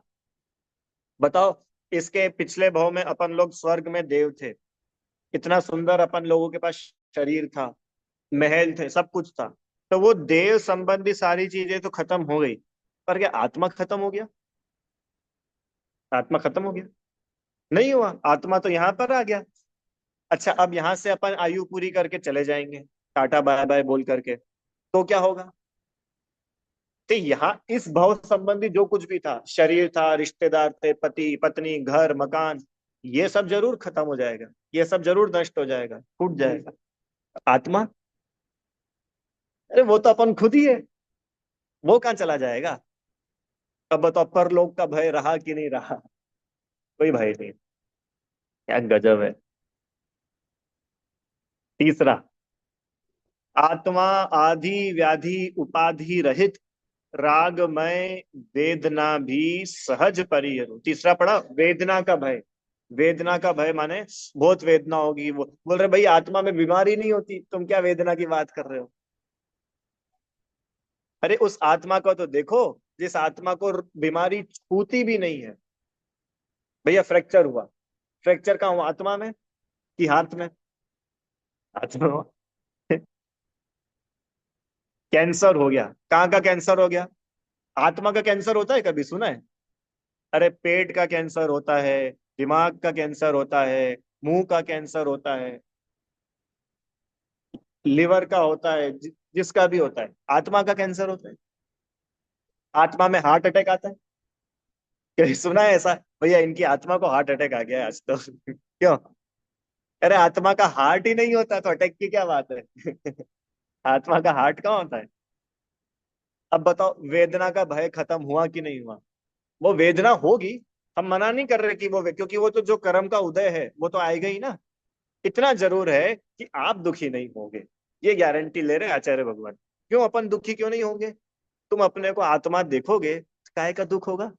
बताओ, इसके पिछले भाव में अपन लोग स्वर्ग में देव थे, इतना सुंदर अपन लोगों के पास शरीर था, महल थे, सब कुछ था। तो वो देव संबंधी सारी चीजें तो खत्म हो गई, पर क्या आत्मा खत्म हो गया? आत्मा खत्म हो गया? नहीं हुआ, आत्मा तो यहाँ पर आ गया। अच्छा, अब यहाँ से अपन आयु पूरी करके चले जाएंगे, टाटा बाय बाय बोल करके, तो क्या होगा? तो यहाँ इस भव संबंधी जो कुछ भी था, शरीर था, रिश्तेदार थे, पति पत्नी, घर मकान, ये सब जरूर खत्म हो जाएगा, ये सब जरूर नष्ट हो जाएगा, टूट जाएगा। आत्मा, अरे वो तो अपन खुद ही है, वो कहाँ चला जाएगा? अब बताओ परलोक का भय रहा कि नहीं रहा? कोई भय नहीं। क्या गजब है। तीसरा, आत्मा आदि व्याधि उपाधि रहित रागमय, वेदना भी सहज परिहरो। तीसरा पड़ा वेदना का भय। वेदना का भय माने बहुत वेदना होगी, वो बोल रहे भाई आत्मा में बीमारी नहीं होती, तुम क्या वेदना की बात कर रहे हो? अरे उस आत्मा को तो देखो, जिस आत्मा को बीमारी छूती भी नहीं है। भैया फ्रैक्चर हुआ, फ्रैक्चर कहाँ हुआ, आत्मा में कि हाथ में? आत्मा में। कैंसर हो गया, कहाँ का कैंसर हो गया? आत्मा का कैंसर होता है, कभी सुना है? अरे पेट का कैंसर होता है, दिमाग का कैंसर होता है, मुंह का कैंसर होता है, लिवर का होता है, जिसका भी होता है, आत्मा का कैंसर होता है। आत्मा में हार्ट अटैक आता है, कहीं सुना है ऐसा? भैया इनकी आत्मा को हार्ट अटैक आ गया है आज तो। क्यों? अरे आत्मा का हार्ट ही नहीं होता तो अटैक की क्या बात है? आत्मा का हार्ट कहाँ होता है? अब बताओ वेदना का भय खत्म हुआ कि नहीं हुआ? वो वेदना होगी, हम मना नहीं कर रहे कि क्योंकि वो तो जो कर्म का उदय है वो तो आएगा ही ना। इतना जरूर है कि आप दुखी नहीं होंगे, ये गारंटी ले रहे हैं आचार्य भगवान। क्यों अपन दुखी क्यों नहीं होंगे? तुम अपने को आत्मा देखोगे, काहे का दुख होगा?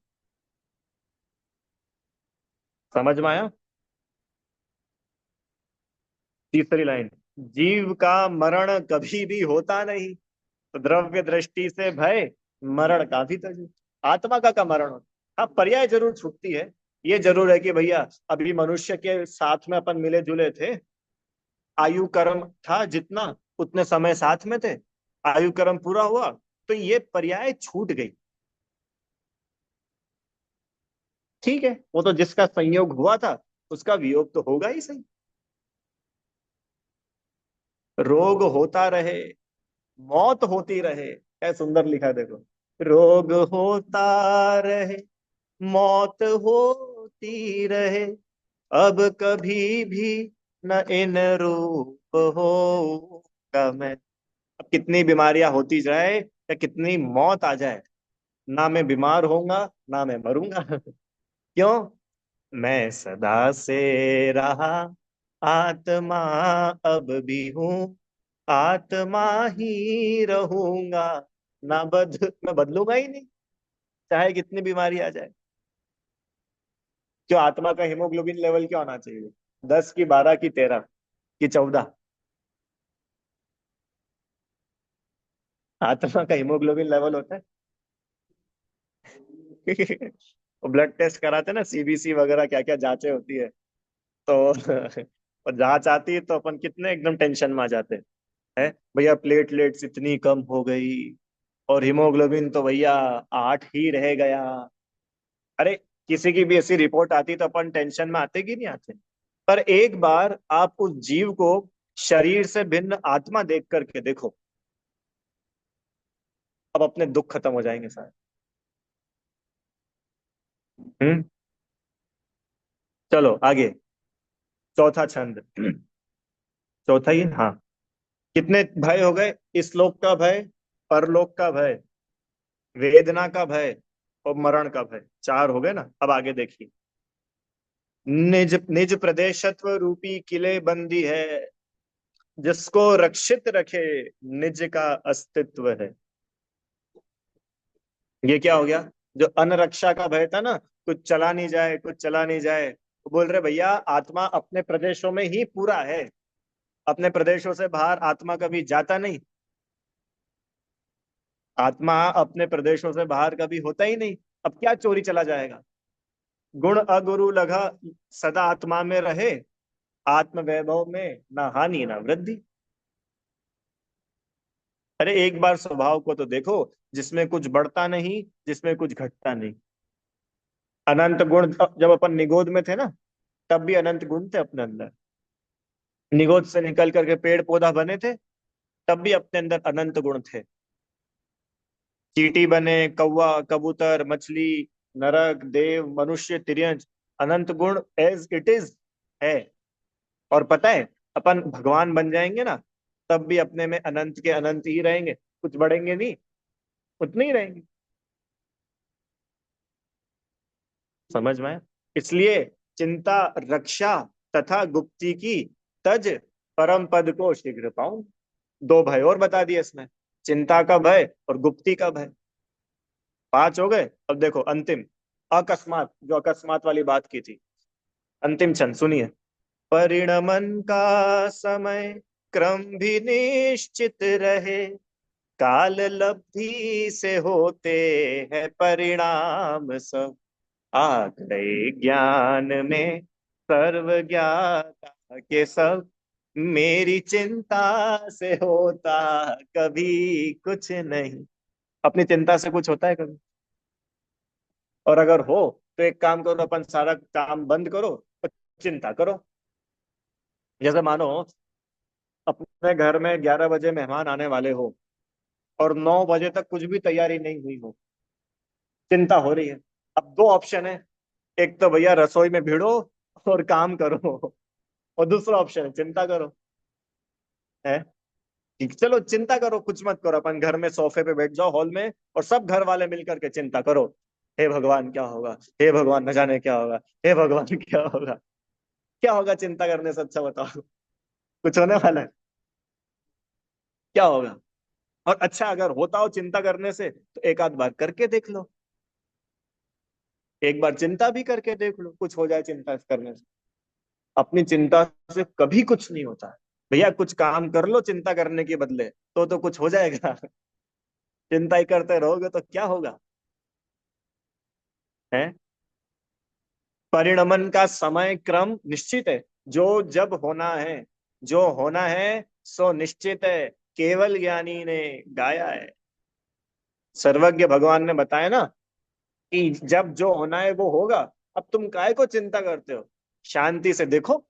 समझ में आया? तीसरी लाइन, जीव का मरण कभी भी होता नहीं, तो द्रव्य दृष्टि से भय, मरण का भी तजु। आत्मा का मरण होता, हाँ पर्याय जरूर छूटती है, ये जरूर है कि भैया अभी मनुष्य के साथ में अपन मिले जुले थे, आयु कर्म था जितना, उतने समय साथ में थे, आयु कर्म पूरा हुआ तो ये पर्याय छूट गई। ठीक है, वो तो जिसका संयोग हुआ था उसका वियोग तो होगा ही सही। रोग होता रहे, मौत होती रहे, क्या सुंदर लिखा है देखो। रोग होता रहे, मौत होती रहे, अब कभी भी न इन रूप होगा मैं। अब कितनी बीमारियां होती जाए या कितनी मौत आ जाए, ना मैं बीमार होऊंगा ना मैं मरूंगा। क्यों? मैं सदा से रहा आत्मा, अब भी हूँ आत्मा ही रहूंगा। मैं बदलूंगा ही नहीं, चाहे कितनी बीमारी आ जाए। क्यों? आत्मा का हीमोग्लोबिन लेवल क्या होना चाहिए? 10 की 12 की 13 की 14? आत्मा का हीमोग्लोबिन लेवल होता है। वो ब्लड टेस्ट कराते हैं ना, सीबीसी वगैरह, क्या क्या जांचें होती है। तो और जांच आती है तो अपन कितने एकदम टेंशन में आ जाते हैं। भैया प्लेटलेट्स इतनी कम हो गई, और हीमोग्लोबिन तो भैया 8 ही रह गया। अरे, किसी की भी ऐसी रिपोर्ट आती तो अपन टेंशन में आते कि नहीं आते? पर एक बार आप उस जीव को शरीर से भिन्न आत्मा देख करके देखो, अब अपने दुख खत्म हो जाएंगे सारे। हम्म। चलो आगे। चौथा छंद। चौथा ही, हाँ। कितने भय हो गए? इस लोक का भय, परलोक का भय, वेदना का भय, और मरण का भय। 4 हो गए ना? अब आगे देखिए। निज निज प्रदेशत्व रूपी किले बंदी है, जिसको रक्षित रखे निज का अस्तित्व है। ये क्या हो गया? जो अनरक्षा का भय था ना, कुछ चला नहीं जाए, कुछ चला नहीं जाए, तो बोल रहे भैया आत्मा अपने प्रदेशों में ही पूरा है, अपने प्रदेशों से बाहर आत्मा कभी जाता नहीं। आत्मा अपने प्रदेशों से बाहर कभी होता ही नहीं। अब क्या चोरी चला जाएगा? गुण अगुरु लगा सदा आत्मा में रहे, आत्म वैभव में ना हानि ना वृद्धि। अरे एक बार स्वभाव को तो देखो, जिसमें कुछ बढ़ता नहीं, जिसमें कुछ घटता नहीं। अनंत गुण, जब अपन निगोद में थे ना, तब भी अनंत गुण थे अपने अंदर। निगोद से निकल करके पेड़ पौधा बने थे, तब भी अपने अंदर अनंत गुण थे। चींटी बने, कौवा, कबूतर, मछली, नरक, देव, मनुष्य, तिर्यंच, अनंत गुण एज इट इज है। और पता है, अपन भगवान बन जाएंगे ना, तब भी अपने में अनंत के अनंत ही रहेंगे, कुछ बढ़ेंगे नहीं, उतने ही रहेंगे। समझ में आया? इसलिए चिंता रक्षा तथा गुप्ति की तज, परम पद को शीघ्र पाऊं। 2 भय और बता दिए इसमें, चिंता का भय और गुप्ति का भय। 5 हो गए। अब देखो अंतिम, अकस्मात, जो अकस्मात वाली बात की थी। अंतिम छंद सुनिए। परिणमन का समय क्रम भी निश्चित रहे, काल लब्धि से होते हैं परिणाम सब। आ गए ज्ञान में सर्व ज्ञाता के सब, मेरी चिंता से होता कभी कुछ नहीं। अपनी चिंता से कुछ होता है कभी? और अगर हो तो एक काम करो, अपन सारा काम बंद करो और चिंता करो। जैसे मानो अपने घर में 11 बजे मेहमान आने वाले हो, और 9 बजे तक कुछ भी तैयारी नहीं हुई हो, चिंता हो रही है। अब 2 ऑप्शन है, एक तो भैया रसोई में भिड़ो और काम करो, और दूसरा ऑप्शन है चिंता करो। है? ठीक, चलो चिंता करो, कुछ मत करो, अपन घर में सोफे पे बैठ जाओ हॉल में, और सब घर वाले मिलकर के चिंता करो। हे भगवान क्या होगा, हे भगवान न जाने क्या होगा, हे भगवान क्या होगा। क्या होगा चिंता करने से? अच्छा बताओ। कुछ होने वाला है? क्या होगा? और अच्छा अगर होता हो चिंता करने से, तो एक आध बार करके देख लो। एक बार चिंता भी करके देख लो, कुछ हो जाए चिंता करने से। अपनी चिंता से कभी कुछ नहीं होता है। भैया कुछ काम कर लो चिंता करने के बदले, तो कुछ हो जाएगा। चिंता ही करते रहोगे तो क्या होगा? है? परिणमन का समय क्रम निश्चित है। जो जब होना है, जो होना है सो निश्चित है, केवल ज्ञानी ने गाया है। सर्वज्ञ भगवान ने बताया ना कि जब जो होना है वो होगा। अब तुम काहे को चिंता करते हो, शांति से देखो।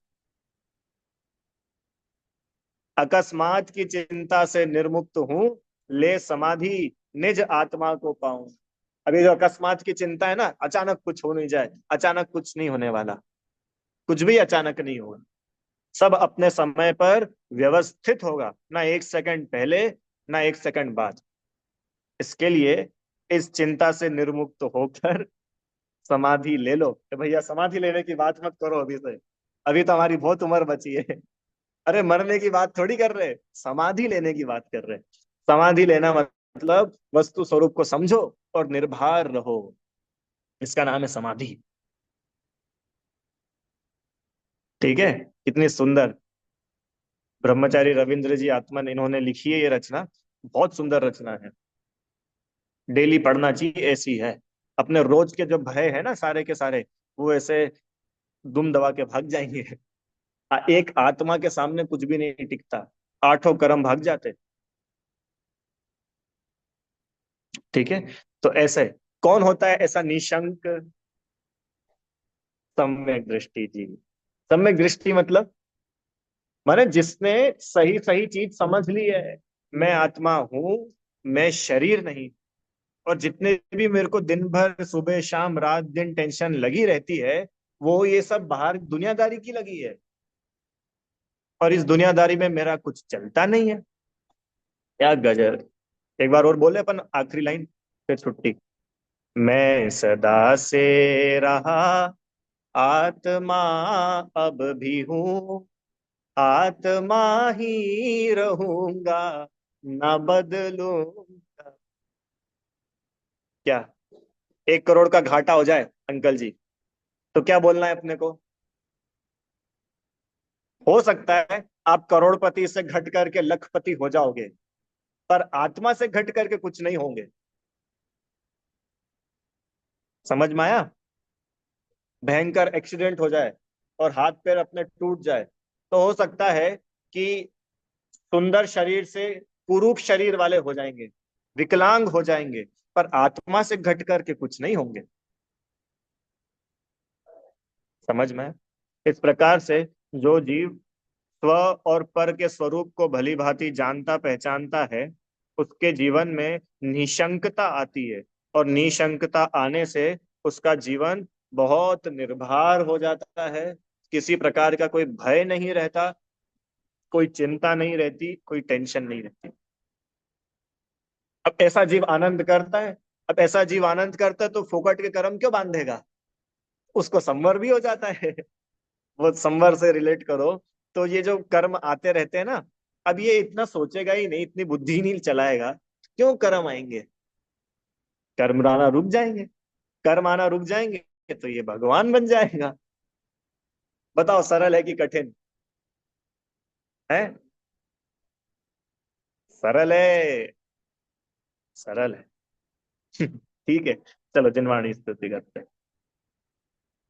अकस्मात की चिंता से निर्मुक्त हूं, ले समाधि निज आत्मा को पाऊं। अभी जो अकस्मात की चिंता है ना, अचानक कुछ हो नहीं जाए, अचानक कुछ नहीं होने वाला। कुछ भी अचानक नहीं होगा। सब अपने समय पर व्यवस्थित होगा, ना एक सेकंड पहले, ना एक सेकंड बाद। इसके लिए इस चिंता से निर्मुक्त होकर समाधि ले लो। तो भैया समाधि लेने की बात मत करो अभी से, अभी तो हमारी बहुत उम्र बची है। अरे मरने की बात थोड़ी कर रहे, समाधि लेने की बात कर रहे। समाधि लेना मतलब वस्तु स्वरूप को समझो और निर्भर रहो, इसका नाम है समाधि। ठीक है। कितनी सुंदर ब्रह्मचारी रविंद्र जी आत्मन इन्होंने लिखी है ये रचना। बहुत सुंदर रचना है। डेली पढ़ना चाहिए, ऐसी है। अपने रोज के जो भय है ना सारे के सारे, वो ऐसे दुम दबा के भाग जाएंगे। एक आत्मा के सामने कुछ भी नहीं टिकता, आठों कर्म भाग जाते। ठीक है। तो ऐसे कौन होता है ऐसा निशंक? सम्यक दृष्टि जी। सम्यक दृष्टि मतलब माने जिसने सही सही चीज समझ ली है। मैं आत्मा हूं, मैं शरीर नहीं। और जितने भी मेरे को दिन भर सुबह शाम रात दिन टेंशन लगी रहती है, वो ये सब बाहर दुनियादारी की लगी है। और इस दुनियादारी में मेरा कुछ चलता नहीं है। क्या गजब। एक बार और बोले अपन आखिरी लाइन, फिर छुट्टी। मैं सदा से रहा आत्मा, अब भी हूँ आत्मा ही रहूंगा, न बदलूंगा। क्या 1 करोड़ का घाटा हो जाए अंकल जी, तो क्या बोलना है अपने को? हो सकता है आप करोड़पति से घट करके लखपति हो जाओगे, पर आत्मा से घट करके कुछ नहीं होंगे। समझ में आया? भयंकर एक्सीडेंट हो जाए और हाथ पैर अपने टूट जाए, तो हो सकता है कि सुंदर शरीर से कुरूप शरीर वाले हो जाएंगे, विकलांग हो जाएंगे, पर आत्मा से घट करके कुछ नहीं होंगे। समझ में है? इस प्रकार से जो जीव स्व और पर के स्वरूप को भली भांति जानता पहचानता है, उसके जीवन में निशंकता आती है। और निशंकता आने से उसका जीवन बहुत निर्भर हो जाता है। किसी प्रकार का कोई भय नहीं रहता, कोई चिंता नहीं रहती, कोई टेंशन नहीं रहती। अब ऐसा जीव आनंद करता है। अब ऐसा जीव आनंद करता है तो फोकट के कर्म क्यों बांधेगा? उसको संवर भी हो जाता है। वो संवर से रिलेट करो, तो ये जो कर्म आते रहते हैं ना, अब ये इतना सोचेगा ही नहीं, इतनी बुद्धि ही नहीं चलाएगा, क्यों कर्म आएंगे? कर्म आना रुक जाएंगे। कर्म आना रुक जाएंगे तो ये भगवान बन जाएगा। बताओ सरल है कि कठिन है? सरल है, सरल है। ठीक है। चलो जिनवाणी स्तुति करते हैं।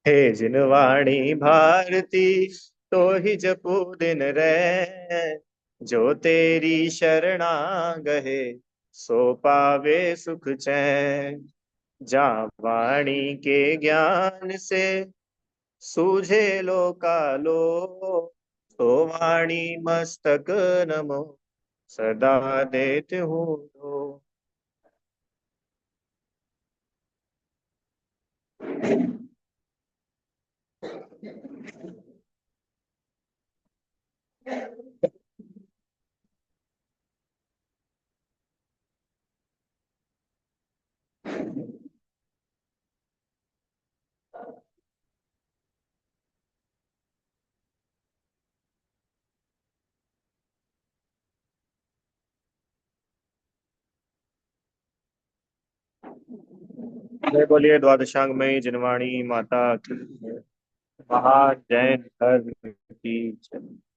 हे जिनवाणी भारती, तो ही जपू दिन रैन, जो तेरी शरणा गए, सो पावे सुख चैन। जा वाणी के ज्ञान से सूझे लो कालो, सो वाणी मस्तक नमो सदा देते हूँ तो। जय बोलिए द्वादशांग में जिनवाणी माता की। महाजैन धर्म की जय।